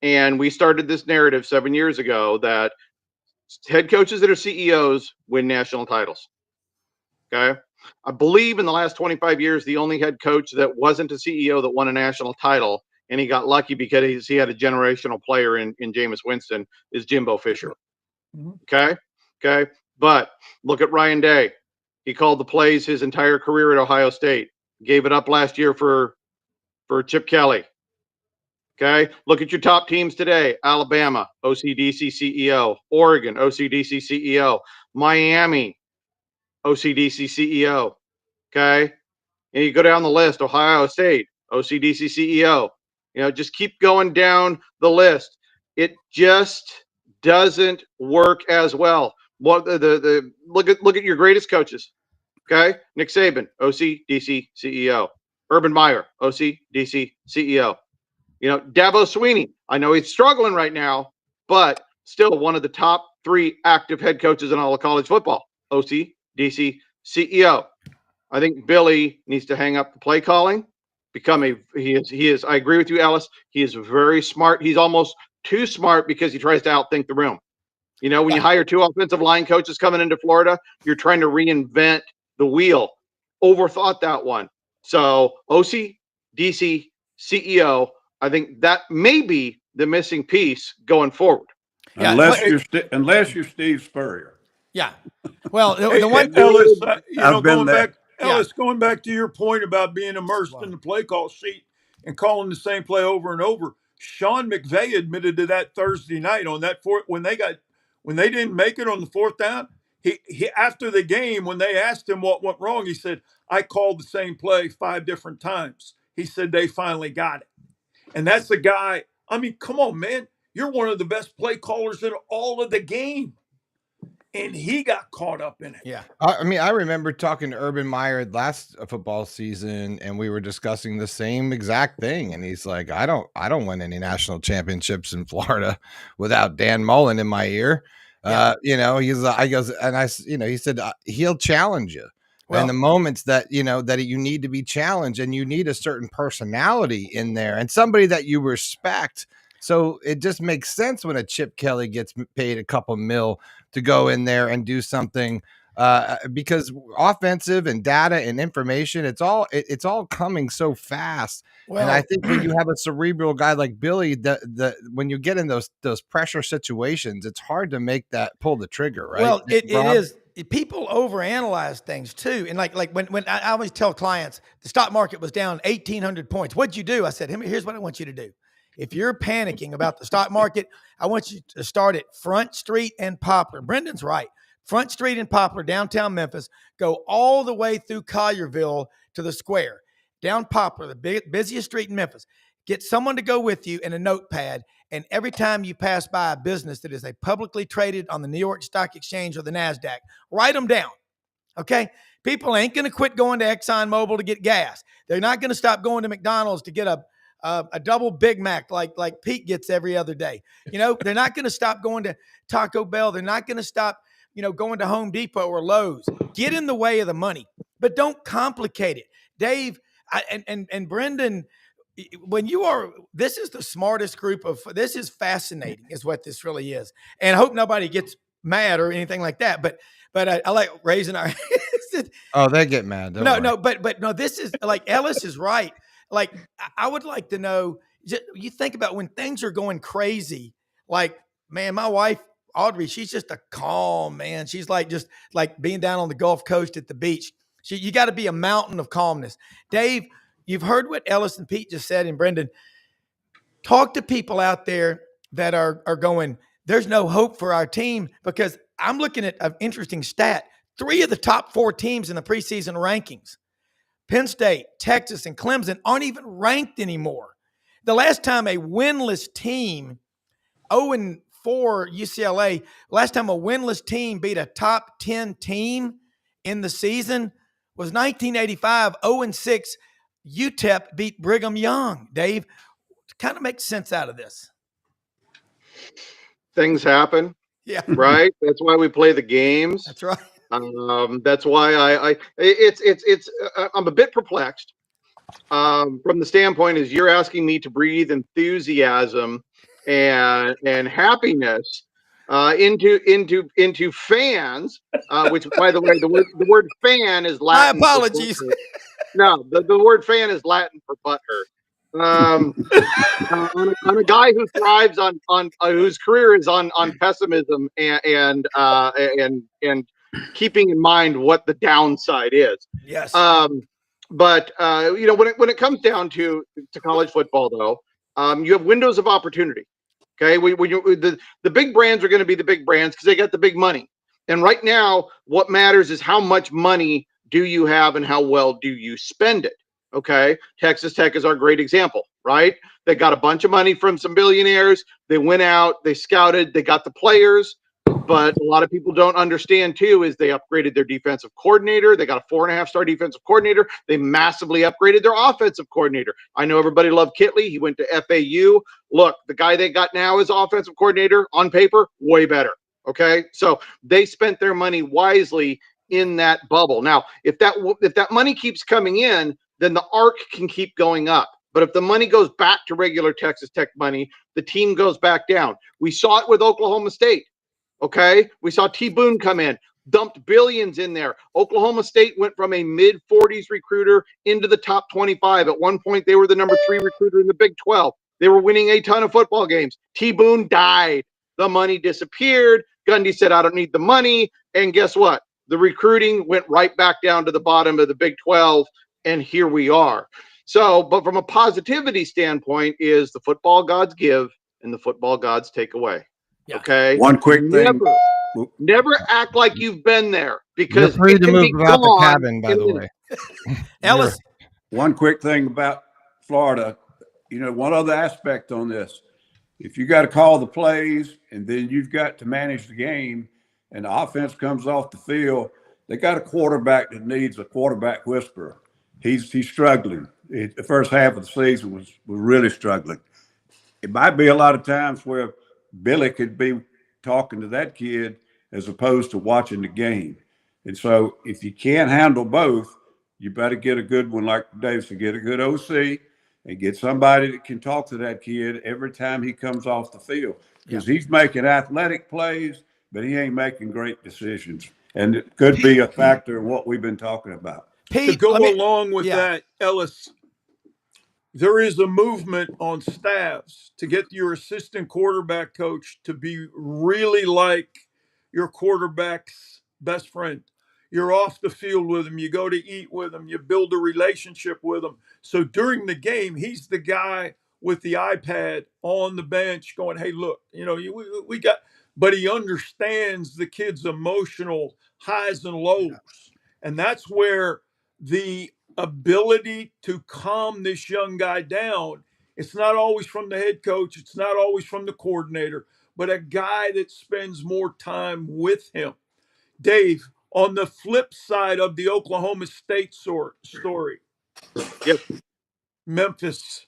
Speaker 5: and we started this narrative 7 years ago that head coaches that are CEOs win national titles. Okay, I believe in the last 25 years, the only head coach that wasn't a CEO that won a national title, and he got lucky because he had a generational player in Jameis Winston, is Jimbo Fisher. Okay. But look at Ryan Day. He called the plays his entire career at Ohio State. Gave it up last year for Chip Kelly. Okay. Look at your top teams today. Alabama, OCDC CEO. Oregon, OCDC CEO. Miami, OCDC CEO. Okay. And you go down the list, Ohio State, OCDC CEO. You know, just keep going down the list. It just doesn't work as well. What the look at your greatest coaches. Okay. Nick Saban, OCDC CEO. Urban Meyer, OCDC CEO. You know, Dabo Swinney, I know he's struggling right now, but still one of the top 3 active head coaches in all of college football. OCDC CEO. I think Billy needs to hang up the play calling, he is, I agree with you, Alice. He is very smart. He's almost too smart because he tries to outthink the room. You know, when you hire 2 offensive line coaches coming into Florida, you're trying to reinvent the wheel. Overthought that one. So OCDC CEO, I think that may be the missing piece going forward.
Speaker 1: Yeah,
Speaker 3: unless you're Steve Spurrier.
Speaker 1: Yeah. Well, the one
Speaker 4: Ellis, going back to your point about being immersed in the play call sheet and calling the same play over and over. Sean McVay admitted to that Thursday night on that when they didn't make it on the 4th down. He after the game, when they asked him what went wrong, he said, I called the same play 5 different times. He said they finally got it. And that's the guy. I mean, come on, man. You're one of the best play callers in all of the game. And he got caught up in it.
Speaker 2: Yeah. I mean, I remember talking to Urban Meyer last football season, and we were discussing the same exact thing. And he's like, I don't win any national championships in Florida without Dan Mullen in my ear. Yeah. He said, he'll challenge you. Well, and the moments that you need to be challenged, and you need a certain personality in there and somebody that you respect So it just makes sense when a Chip Kelly gets paid a couple mil to go in there and do something, because offensive and data and information, it's all coming so fast. And I
Speaker 1: Well,
Speaker 2: think when you have a cerebral guy like Billy, when you get in those pressure situations, it's hard to pull the trigger, right?
Speaker 1: well, it
Speaker 2: Rob?
Speaker 1: is. People overanalyze things too, and like when I always tell clients the stock market was down 1,800 points. What'd you do? I said, here's what I want you to do. If you're panicking about the stock market, I want you to start at Front Street and Poplar. Brendan's right. Front Street and Poplar, downtown Memphis, go all the way through Collierville to the square. Down Poplar, the busiest street in Memphis. Get someone to go with you and a notepad. And every time you pass by a business that is a publicly traded on the New York Stock Exchange or the NASDAQ, write them down. Okay? People ain't going to quit going to ExxonMobil to get gas. They're not going to stop going to McDonald's to get a double Big Mac like Pete gets every other day. They're not going to stop going to Taco Bell. They're not going to stop, going to Home Depot or Lowe's. Get in the way of the money, but don't complicate it. Dave and Brendan, this is the smartest group this is fascinating is what this really is. And I hope nobody gets mad or anything like that. But I like raising our hands.
Speaker 2: Oh, they get mad.
Speaker 1: No, but no, this is like Ellis is right. Like I would like to know, you think about when things are going crazy, like, man, my wife, Audrey, she's just a calm, man. She's like, just like being down on the Gulf Coast at the beach. You got to be a mountain of calmness. Dave, you've heard what Ellis and Pete just said, and Brendan, talk to people out there that are going, there's no hope for our team, because I'm looking at an interesting stat. 3 of the top 4 teams in the preseason rankings, Penn State, Texas, and Clemson, aren't even ranked anymore. The last time a winless team, 0-4 UCLA, last time a winless team beat a top 10 team in the season was 1985, 0-6. UTEP beat Brigham Young. Dave, kind of makes sense out of this.
Speaker 5: Things happen.
Speaker 1: Yeah.
Speaker 5: Right. That's why we play the games.
Speaker 1: That's right.
Speaker 5: That's why I'm a bit perplexed from the standpoint is you're asking me to breathe enthusiasm and happiness into fans, which, by the way, the word fan is Latin.
Speaker 1: My apologies.
Speaker 5: No, the word fan is Latin for butthurt. On a guy who thrives on whose career is on pessimism and keeping in mind what the downside is.
Speaker 1: Yes.
Speaker 5: But when it comes down to college football, though, you have windows of opportunity. Okay, the big brands are going to be the big brands because they got the big money. And right now, what matters is how much money do you have and how well do you spend it. Okay, Texas Tech is our great example, right? They got a bunch of money from some billionaires. They went out, they scouted, they got the players. But a lot of people don't understand, too, is they upgraded their defensive coordinator. They got a 4.5-star defensive coordinator. They massively upgraded their offensive coordinator. I know everybody loved Kitley. He went to FAU. Look, the guy they got now as offensive coordinator, on paper, way better. Okay, so they spent their money wisely in that bubble. Now, if that money keeps coming in, then the arc can keep going up. But if the money goes back to regular Texas Tech money, the team goes back down. We saw it with Oklahoma State. Okay, we saw T. Boone come in, dumped billions in there. Oklahoma State went from a mid-40s recruiter into the top 25. At one point, they were the number 3 recruiter in the Big 12. They were winning a ton of football games. T. Boone died. The money disappeared. Gundy said, I don't need the money. And guess what? The recruiting went right back down to the bottom of the Big 12, and here we are. So, but from a positivity standpoint is the football gods give and the football gods take away. Yeah. Okay.
Speaker 3: One quick thing.
Speaker 5: Never act like you've been there, because
Speaker 2: you're free to move about the cabin, by the way.
Speaker 1: Ellis.
Speaker 3: One quick thing about Florida, one other aspect on this. If you got to call the plays and then you've got to manage the game and the offense comes off the field, they got a quarterback that needs a quarterback whisperer. He's struggling. The first half of the season was really struggling. It might be a lot of times where Billy could be talking to that kid as opposed to watching the game. And so if you can't handle both, you better get a good one, like Dave said, get a good OC and get somebody that can talk to that kid every time he comes off the field, because he's making athletic plays, but he ain't making great decisions. And it could be a factor in what we've been talking about.
Speaker 4: To go along with that, Ellis, there is a movement on staffs to get your assistant quarterback coach to be really like your quarterback's best friend. You're off the field with him. You go to eat with him. You build a relationship with him. So during the game, he's the guy with the iPad on the bench going, hey, look, we got, but he understands the kid's emotional highs and lows. And that's where the ability to calm this young guy down, it's not always from the head coach. It's not always from the coordinator, but a guy that spends more time with him. Dave, on the flip side of the Oklahoma State story, Memphis,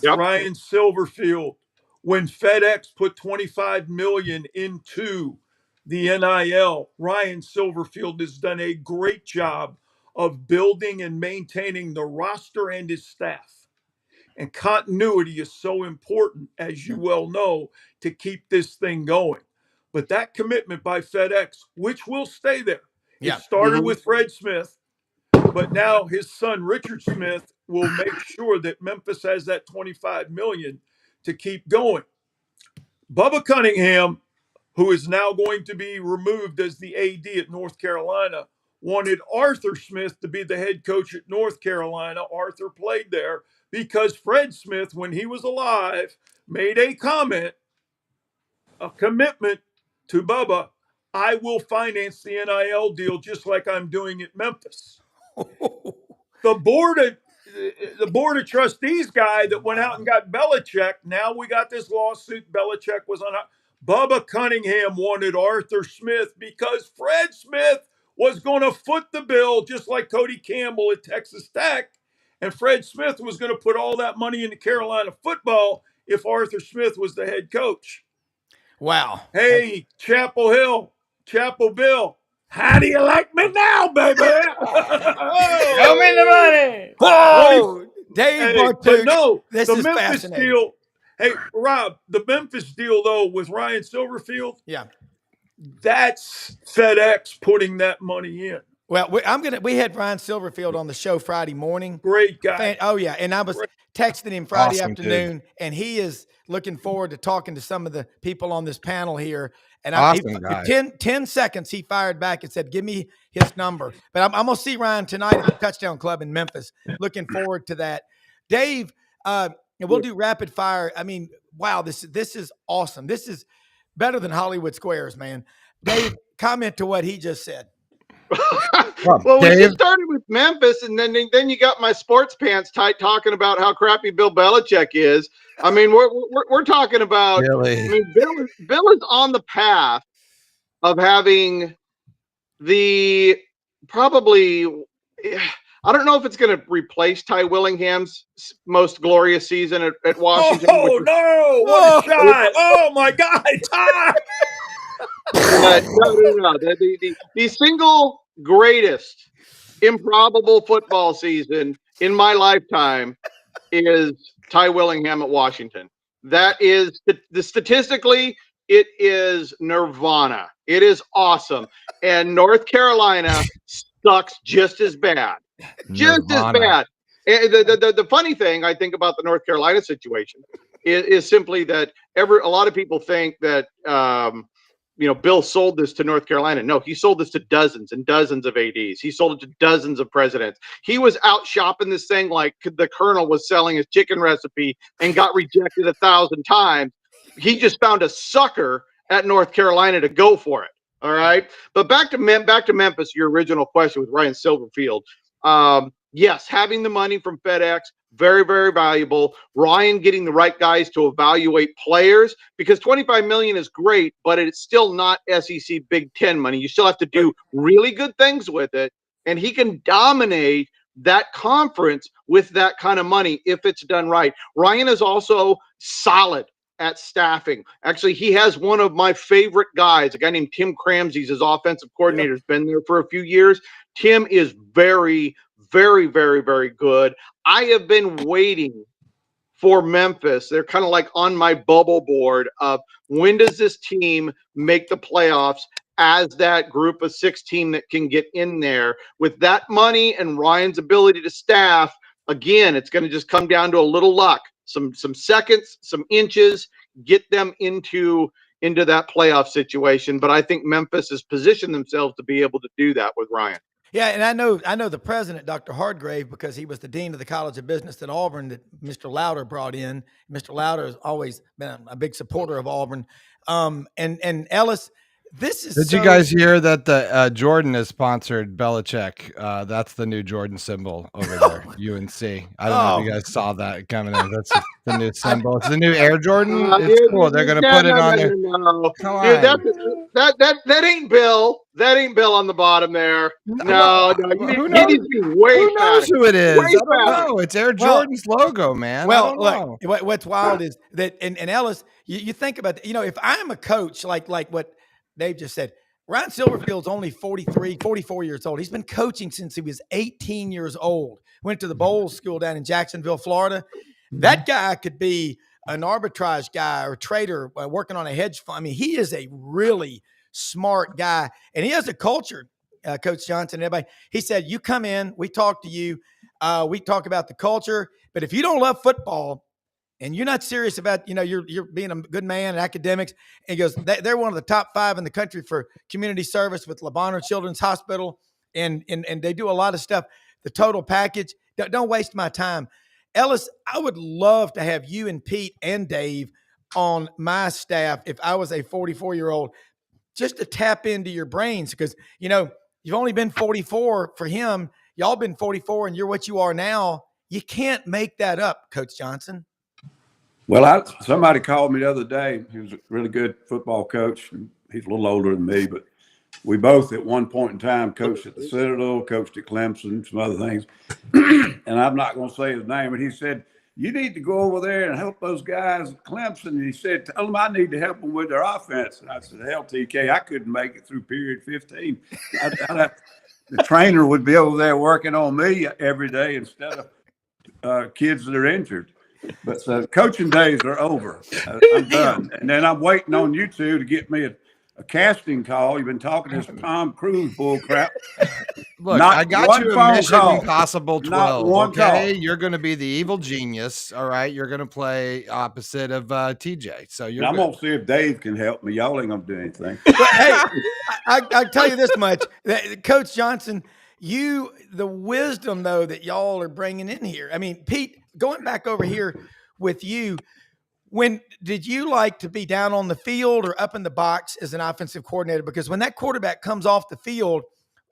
Speaker 4: Ryan Silverfield, when FedEx put $25 million into the NIL, Ryan Silverfield has done a great job of building and maintaining the roster and his staff. And continuity is so important, as you well know, to keep this thing going. But that commitment by FedEx, which will stay there, it started with Fred Smith, but now his son, Richard Smith, will make sure that Memphis has that $25 million to keep going. Bubba Cunningham, who is now going to be removed as the AD at North Carolina, wanted Arthur Smith to be the head coach at North Carolina. Arthur played there because Fred Smith, when he was alive, made a comment, a commitment to Bubba, I will finance the NIL deal just like I'm doing at Memphis. The board of trustees guy that went out and got Belichick, now we got this lawsuit. Belichick was on. Bubba Cunningham wanted Arthur Smith because Fred Smith was going to foot the bill just like Cody Campbell at Texas Tech. And Fred Smith was going to put all that money into Carolina football if Arthur Smith was the head coach.
Speaker 1: Wow.
Speaker 4: Hey, Chapel Bill, how do you like me now, baby?
Speaker 2: Show me the money.
Speaker 1: Oh, Dave Bartucci.
Speaker 4: No,
Speaker 1: this
Speaker 4: the
Speaker 1: is
Speaker 4: Memphis
Speaker 1: fascinating.
Speaker 4: deal. Hey, Rob, the Memphis deal, though, with Ryan Silverfield, that's FedEx putting that money in.
Speaker 1: Well, we had Ryan Silverfield on the show Friday morning.
Speaker 4: Great guy.
Speaker 1: And I was texting him Friday afternoon, and he is looking forward to talking to some of the people on this panel here. And
Speaker 2: guy.
Speaker 1: 10 seconds, he fired back and said, give me his number. But I'm going to see Ryan tonight at the Touchdown Club in Memphis. Looking forward to that. Dave, we'll do rapid fire. I mean, wow, this is awesome. This is better than Hollywood Squares, man. Dave, comment to what he just said.
Speaker 5: Well, we just started with Memphis, and then you got my sports pants tight talking about how crappy Bill Belichick is. I mean, we're talking about.
Speaker 2: Really?
Speaker 5: I mean, Bill is on the path of having the probably. I don't know if it's going to replace Ty Willingham's most glorious season at Washington.
Speaker 4: Oh no! What a shot! Oh my God, Ty!
Speaker 5: But no. The single greatest improbable football season in my lifetime is Ty Willingham at Washington. That is statistically, it is nirvana. It is awesome. And North Carolina sucks just as bad. Just as bad. And the funny thing I think about the North Carolina situation is simply that a lot of people think that Bill sold this to North Carolina. No, he sold this to dozens and dozens of ADs. He sold it to dozens of presidents. He was out shopping this thing like the Colonel was selling his chicken recipe and got rejected 1,000 times. He just found a sucker at North Carolina to go for it. All right. But back to Memphis, your original question with Ryan Silverfield. Yes, having the money from FedEx, very, very valuable. Ryan getting the right guys to evaluate players, because $25 million is great, but it's still not SEC Big Ten money. You still have to do really good things with it, and he can dominate that conference with that kind of money if it's done right. Ryan is also solid at staffing. Actually, he has one of my favorite guys, a guy named Tim Cramsey's his offensive coordinator. Has been there for a few years. Tim is very, very, very, very good. I have been waiting for Memphis. They're kind of like on my bubble board of when does this team make the playoffs as that group of 6 team that can get in there with that money and Ryan's ability to staff. Again, it's going to just come down to a little luck, some seconds, some inches, get them into that playoff situation. But I think Memphis has positioned themselves to be able to do that with Ryan.
Speaker 1: Yeah, and I know the president, Dr. Hardgrave, because he was the dean of the College of Business at Auburn that Mr. Lauder brought in. Mr. Lauder has always been a big supporter of Auburn. And Ellis, this is.
Speaker 2: Did you guys hear that the Jordan has sponsored Belichick? That's the new Jordan symbol over there, UNC. I don't know if you guys saw that coming in. That's the new symbol. It's the new Air Jordan. It's cool. They're gonna put it on there.
Speaker 5: No.
Speaker 2: Come on.
Speaker 5: Dude, that ain't Bill. That ain't Bill on the bottom there. No.
Speaker 2: Who knows who it is? I don't know. It's Air Jordan's logo, man.
Speaker 1: Well, look, what's wild is that, and Ellis, you think about that. If I'm a coach, like what Dave just said, Ryan Silverfield's only 44 years old. He's been coaching since he was 18 years old. Went to the Bowles School down in Jacksonville, Florida. That guy could be an arbitrage guy or trader working on a hedge fund. I mean, he is a really smart guy, and he has a culture, Coach Johnson. Everybody, he said, you come in, we talk to you, we talk about the culture, but if you don't love football and you're not serious about, you're being a good man in academics, and he goes, they're one of the top 5 in the country for community service with LeBonner Children's Hospital, and they do a lot of stuff. The total package. Don't waste my time. Ellis, I would love to have you and Pete and Dave on my staff if I was a 44-year-old, just to tap into your brains, because, you've only been 44 for him. Y'all been 44 and you're what you are now. You can't make that up, Coach Johnson.
Speaker 3: Well, somebody called me the other day. He was a really good football coach. He's a little older than me, but we both at one point in time coached at the Citadel, coached at Clemson, some other things. And I'm not going to say his name, but he said, you need to go over there and help those guys at Clemson. And he said, tell them I need to help them with their offense. And I said, hell, TK, I couldn't make it through period 15. The trainer would be over there working on me every day instead of kids that are injured. But so coaching days are over. I'm done. And then I'm waiting on you two to get me a casting call. You've been talking this Tom Cruise bull crap.
Speaker 2: Look, I got you a Mission Impossible 12. Okay, you're going to be the evil genius. All right, you're going to play opposite of TJ. So I'm
Speaker 3: going to see if Dave can help me. Y'all ain't going to do anything.
Speaker 1: But hey, I tell you this much, Coach Johnson, the wisdom though that y'all are bringing in here. I mean, Pete, going back over here with you. When did you like to be down on the field or up in the box as an offensive coordinator? Because when that quarterback comes off the field,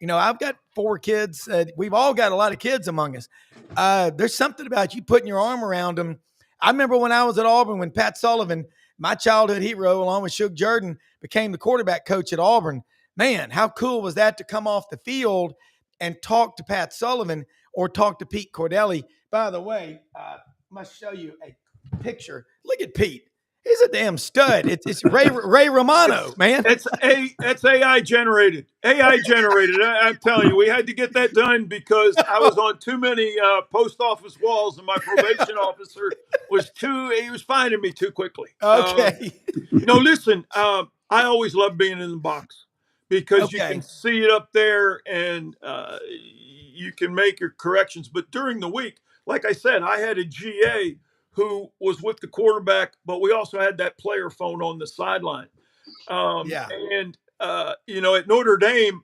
Speaker 1: I've got 4 kids. We've all got a lot of kids among us. There's something about you putting your arm around them. I remember when I was at Auburn, when Pat Sullivan, my childhood hero, along with Shug Jordan, became the quarterback coach at Auburn. Man, how cool was that to come off the field and talk to Pat Sullivan or talk to Pete Cordelli? By the way, I must show you a picture. Look at Pete. He's a damn stud. It's Ray Romano, man.
Speaker 4: It's AI generated. I'm telling you, we had to get that done because I was on too many post office walls, and my probation officer he was finding me too quickly.
Speaker 1: Okay.
Speaker 4: Listen, I always love being in the box because you can see it up there and you can make your corrections. But during the week, like I said, I had a GA who was with the quarterback, but we also had that player phone on the sideline. And, at Notre Dame,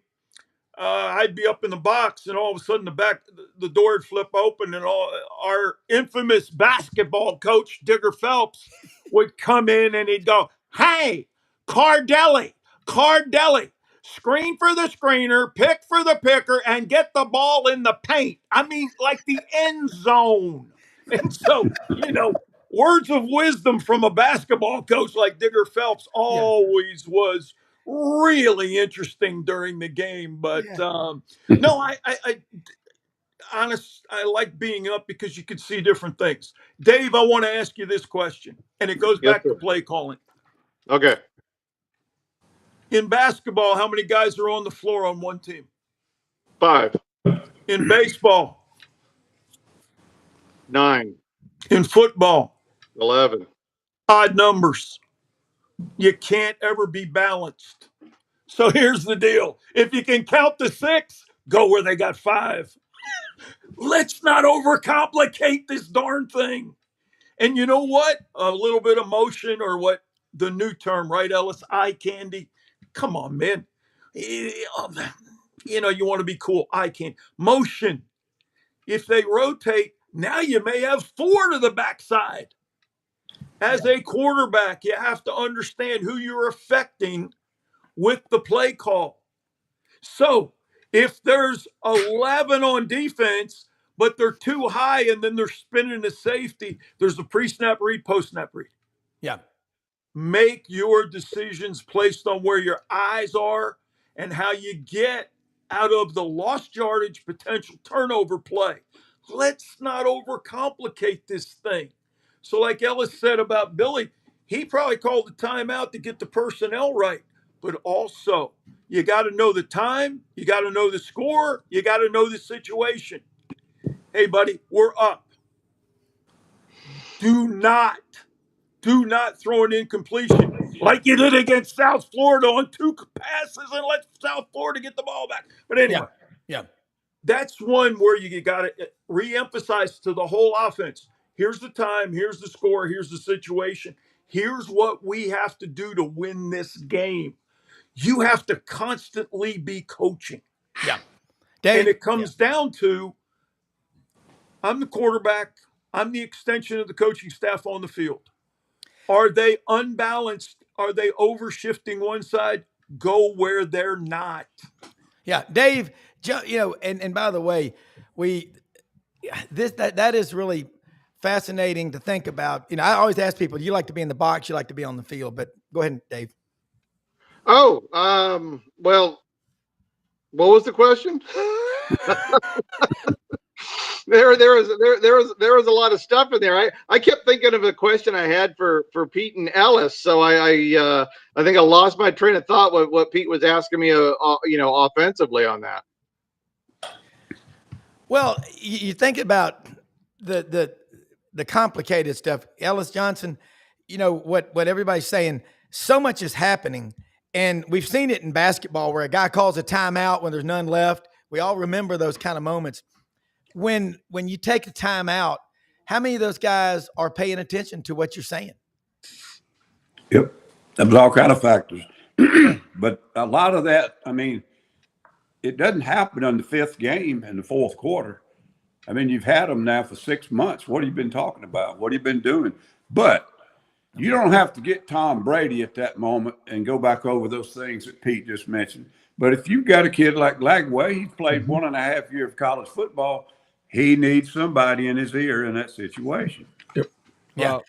Speaker 4: I'd be up in the box and all of a sudden the door would flip open and our infamous basketball coach, Digger Phelps, would come in and he'd go, hey, Cordelli, screen for the screener, pick for the picker, and get the ball in the paint. I mean, like the end zone. And so, words of wisdom from a basketball coach like Digger Phelps always was really interesting during the game. But no, I like being up because you can see different things. Dave, I want to ask you this question, and it goes back to play calling.
Speaker 5: Okay.
Speaker 4: In basketball, how many guys are on the floor on one team?
Speaker 5: 5.
Speaker 4: In baseball,
Speaker 5: 9,
Speaker 4: In football,
Speaker 5: 11.
Speaker 4: odd numbers. You can't ever be balanced. So here's the deal. If you can count to 6, go where they got 5. Let's not overcomplicate this darn thing. And you know what? A little bit of motion, or what the new term, right, Ellis? Eye candy. Come on, man. You want to be cool. Eye candy. Motion. If they rotate, now you may have 4 to the backside. As a quarterback, you have to understand who you're affecting with the play call. So if there's 11 on defense, but they're too high and then they're spinning the safety, there's a pre-snap read, post-snap read.
Speaker 1: Yeah.
Speaker 4: Make your decisions based on where your eyes are and how you get out of the lost yardage potential turnover play. Let's not overcomplicate this thing. So like Ellis said about Billy, he probably called the timeout to get the personnel right. But also, you got to know the time, you got to know the score, you got to know the situation. Hey, buddy, we're up. Do not throw an incompletion like you did against South Florida on 2 passes and let South Florida get the ball back. But anyway,
Speaker 1: Yeah.
Speaker 4: that's one where you got to reemphasize to the whole offense. Here's the time, here's the score, here's the situation. Here's what we have to do to win this game. You have to constantly be coaching.
Speaker 1: Yeah. Dave,
Speaker 4: And it comes down to, I'm the quarterback. I'm the extension of the coaching staff on the field. Are they unbalanced? Are they overshifting one side? Go where they're not.
Speaker 1: Yeah, Dave, and by the way, that is really fascinating to think about. I always ask people, do you like to be in the box? You like to be on the field? But go ahead, Dave.
Speaker 5: Oh, well, what was the question? There was a lot of stuff in there. I kept thinking of a question I had for Pete and Ellis, so I think I lost my train of thought. What Pete was asking me, offensively on that.
Speaker 1: Well, you think about the complicated stuff, Ellis Johnson. What everybody's saying. So much is happening, and we've seen it in basketball where a guy calls a timeout when there's none left. We all remember those kind of moments. When you take a timeout, how many of those guys are paying attention to what you're saying?
Speaker 3: Yep, that was all kind of factors. But a lot of that, it doesn't happen on the 5th game in the 4th quarter. You've had them now for 6 months. What have you been talking about? What have you been doing? But you don't have to get Tom Brady at that moment and go back over those things that Pete just mentioned. But if you've got a kid like Lagway, he's played 1.5 years of college football. He needs somebody in his ear in that situation.
Speaker 4: Yep.
Speaker 2: Well,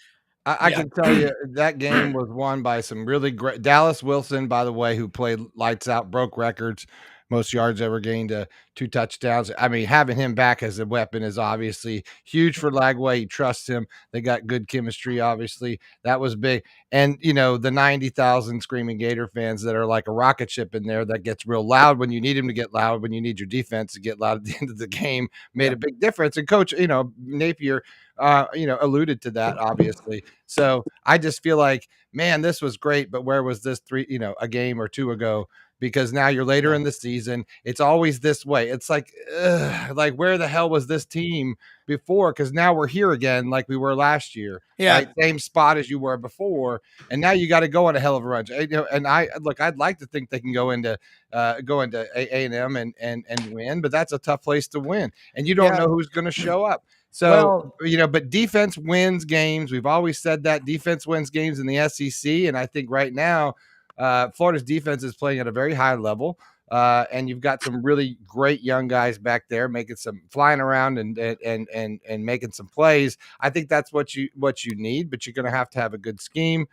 Speaker 2: I can tell you that game was won by some really great Dallas Wilson, by the way, who played lights out, broke records, most yards ever gained, 2 touchdowns. Having him back as a weapon is obviously huge for Lagway. He trusts him. They got good chemistry, obviously. That was big. And, the 90,000 Screaming Gator fans that are like a rocket ship in there that gets real loud when you need him to get loud, when you need your defense to get loud at the end of the game, made a big difference. And Coach, Napier, alluded to that, obviously. So I just feel like, man, this was great, but where was this a game or 2 ago? Because now you're later in the season. It's always this way. It's like where the hell was this team before? Because now we're here again, like we were last year.
Speaker 1: Yeah,
Speaker 2: right? Same spot as you were before, and now you got to go on a hell of a run. And I'd like to think they can go into A&M and win, but that's a tough place to win, and you don't know who's going to show up. So, but defense wins games. We've always said that defense wins games in the SEC. And I think right now, Florida's defense is playing at a very high level. And you've got some really great young guys back there making some flying around and making some plays. I think that's what you need, but you're going to have a good scheme.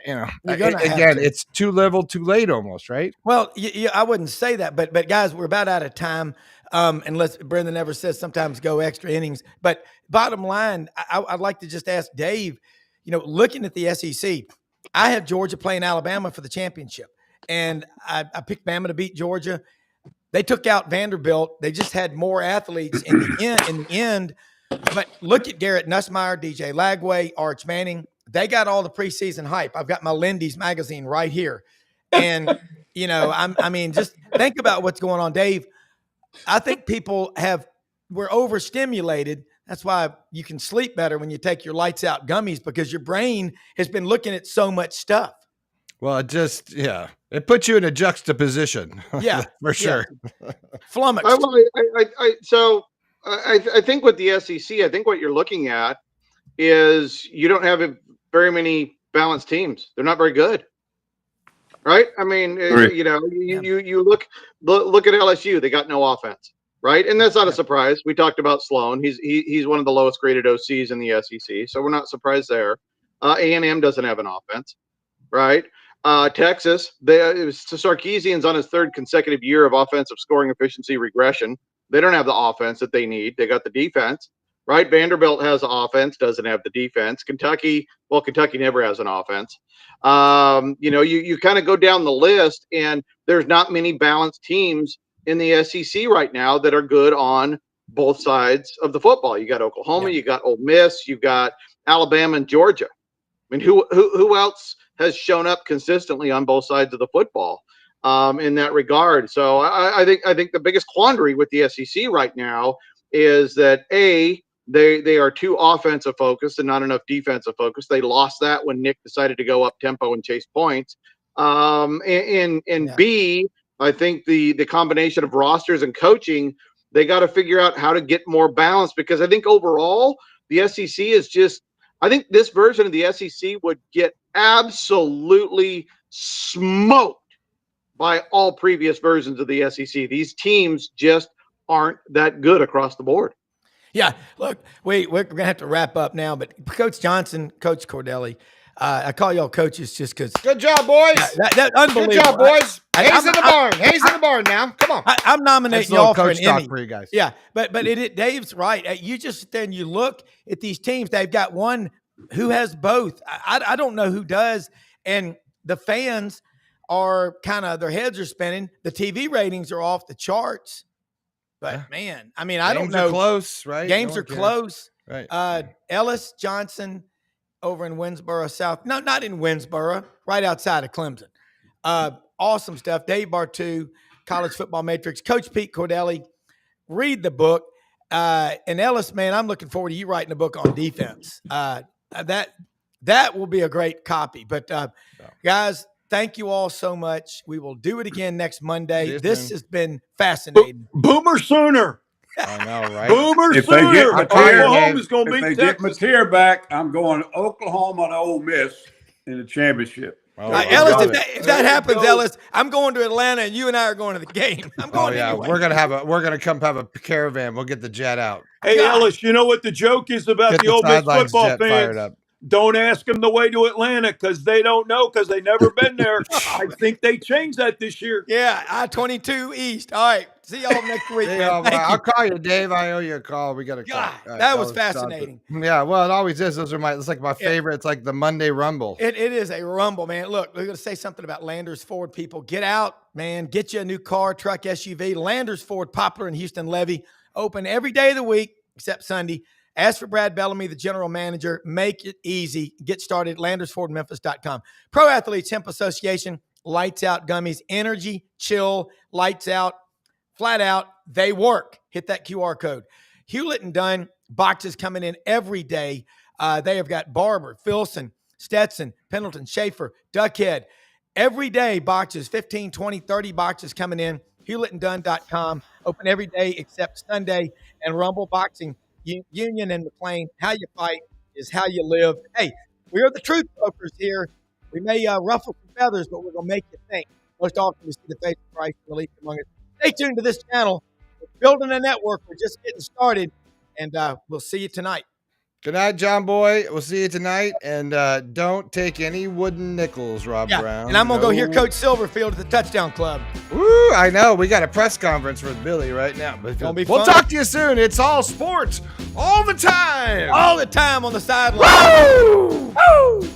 Speaker 2: It's too little, too late almost, right?
Speaker 1: Well, I wouldn't say that, but guys, we're about out of time. Unless Brendan ever says sometimes go extra innings. But bottom line, I'd like to just ask Dave, looking at the SEC, I have Georgia playing Alabama for the championship. And I picked Bama to beat Georgia. They took out Vanderbilt. They just had more athletes in the end. But look at Garrett Nussmeier, DJ Lagway, Arch Manning. They got all the preseason hype. I've got my Lindy's magazine right here. And, I mean, just think about what's going on, Dave. I think we're overstimulated. That's why you can sleep better when you take your lights out gummies, because your brain has been looking at so much stuff.
Speaker 2: Well, it puts you in a juxtaposition.
Speaker 1: Yeah,
Speaker 2: for sure.
Speaker 1: Yeah. Flummoxed.
Speaker 5: I think with the SEC, I think what you're looking at is you don't have very many balanced teams. They're not very good, right? I mean, you look at LSU. They got no offense, right? And that's not a surprise. We talked about Sloan. He's one of the lowest graded OCs in the SEC, so we're not surprised there. A&M doesn't have an offense, right? Texas, Sarkisian's on his third consecutive year of offensive scoring efficiency regression. They don't have the offense that they need. They got the defense, right? Vanderbilt has the offense, doesn't have the defense. Kentucky never has an offense. You kind of go down the list, and there's not many balanced teams in the SEC right now that are good on both sides of the football. You got Oklahoma, you got Ole Miss, you got Alabama and Georgia. I mean, who else has shown up consistently on both sides of the football in that regard? So I think the biggest quandary with the SEC right now is that they are too offensive focused and not enough defensive focused. They lost that when Nick decided to go up tempo and chase points. B, I think the combination of rosters and coaching, they got to figure out how to get more balance, because I think overall the SEC is just, I think this version of the SEC would get absolutely smoked by all previous versions of the SEC. These teams just aren't that good across the board.
Speaker 1: Yeah, look, we're going to have to wrap up now, but Coach Johnson, Coach Cordelli, I call y'all coaches just because.
Speaker 2: Good job, boys.
Speaker 1: That unbelievable.
Speaker 2: Good job, boys. Hayes in the barn. Hayes in the barn now. Come on.
Speaker 1: I'm nominating y'all for an Emmy.
Speaker 2: For you guys.
Speaker 1: Yeah, but Dave's right. You just sit there and you look at these teams. They've got one who has both. I don't know who does. And the fans are their heads are spinning. The TV ratings are off the charts. But man, I mean, I don't know.
Speaker 2: Games are close, right?
Speaker 1: Games are close.
Speaker 2: Right.
Speaker 1: Ellis Johnson over in Winsboro South. No, not in Winsboro, right outside of Clemson. Awesome stuff. Dave Bartu, College Football Matrix. Coach Pete Cordelli, read the book. And Ellis, man, I'm looking forward to you writing a book on defense. That will be a great copy. But guys, thank you all so much. We will do it again next Monday. This has been fascinating.
Speaker 4: Boomer Sooner.
Speaker 2: I know, right?
Speaker 4: Boomer
Speaker 3: If
Speaker 4: Sooner.
Speaker 3: they get
Speaker 4: Oklahoma's going to
Speaker 3: If
Speaker 4: beat
Speaker 3: they get
Speaker 4: Texas.
Speaker 3: Mateer back, I'm going Oklahoma and Ole Miss in the championship.
Speaker 1: Ellis, if that happens, Ellis, I'm going to Atlanta, and you and I are going to the game. I'm going anyway.
Speaker 2: We're gonna come have a caravan. We'll get the jet out.
Speaker 4: Hey, Ellis, you know what the joke is about the Ole Miss
Speaker 2: Sidelines
Speaker 4: football
Speaker 2: jet fired
Speaker 4: fans?
Speaker 2: up.
Speaker 4: Don't ask them the way to Atlanta, because they don't know, because they've never been there. I think they changed that this year.
Speaker 1: Yeah, I-22 East. All right. See y'all next week, man. Thank
Speaker 2: I'll
Speaker 1: you.
Speaker 2: call you, Dave. I owe you a call. We got to call.
Speaker 1: God, that was fascinating.
Speaker 2: Yeah, well, it always is. It's like my favorite. It's like the Monday Rumble.
Speaker 1: It is a rumble, man. Look, we're going to say something about Landers Ford, people. Get out, man. Get you a new car, truck, SUV. Landers Ford, Poplar and Houston Levy. Open every day of the week except Sunday. Ask for Brad Bellamy, the general manager. Make it easy. Get started. LandersFordMemphis.com. Pro Athletes Hemp Association. Lights Out Gummies. Energy, chill, lights out, flat out. They work. Hit that QR code. Hewlett and Dunn. Boxes coming in every day. They have got Barber, Filson, Stetson, Pendleton, Schaefer, Duckhead. Every day, boxes, 15, 20, 30 boxes coming in. HewlettandDunn.com. Open every day except Sunday. And Rumble Boxing. Union and McLean, how you fight is how you live. Hey, we are the truth brokers here. We may ruffle some feathers, but we're going to make you think. Most often we see the face of Christ and the least among us. Stay tuned to this channel. We're building a network. We're just getting started, and we'll see you tonight.
Speaker 2: Good night, John Boy. We'll see you tonight. And don't take any wooden nickels, Rob Browne.
Speaker 1: And I'm going to go hear Coach Silverfield at the Touchdown Club.
Speaker 2: Woo, I know. We got a press conference with Billy right now. But we'll talk to you soon. It's all sports all the time.
Speaker 1: All the time on the sidelines.
Speaker 2: Woo! Woo!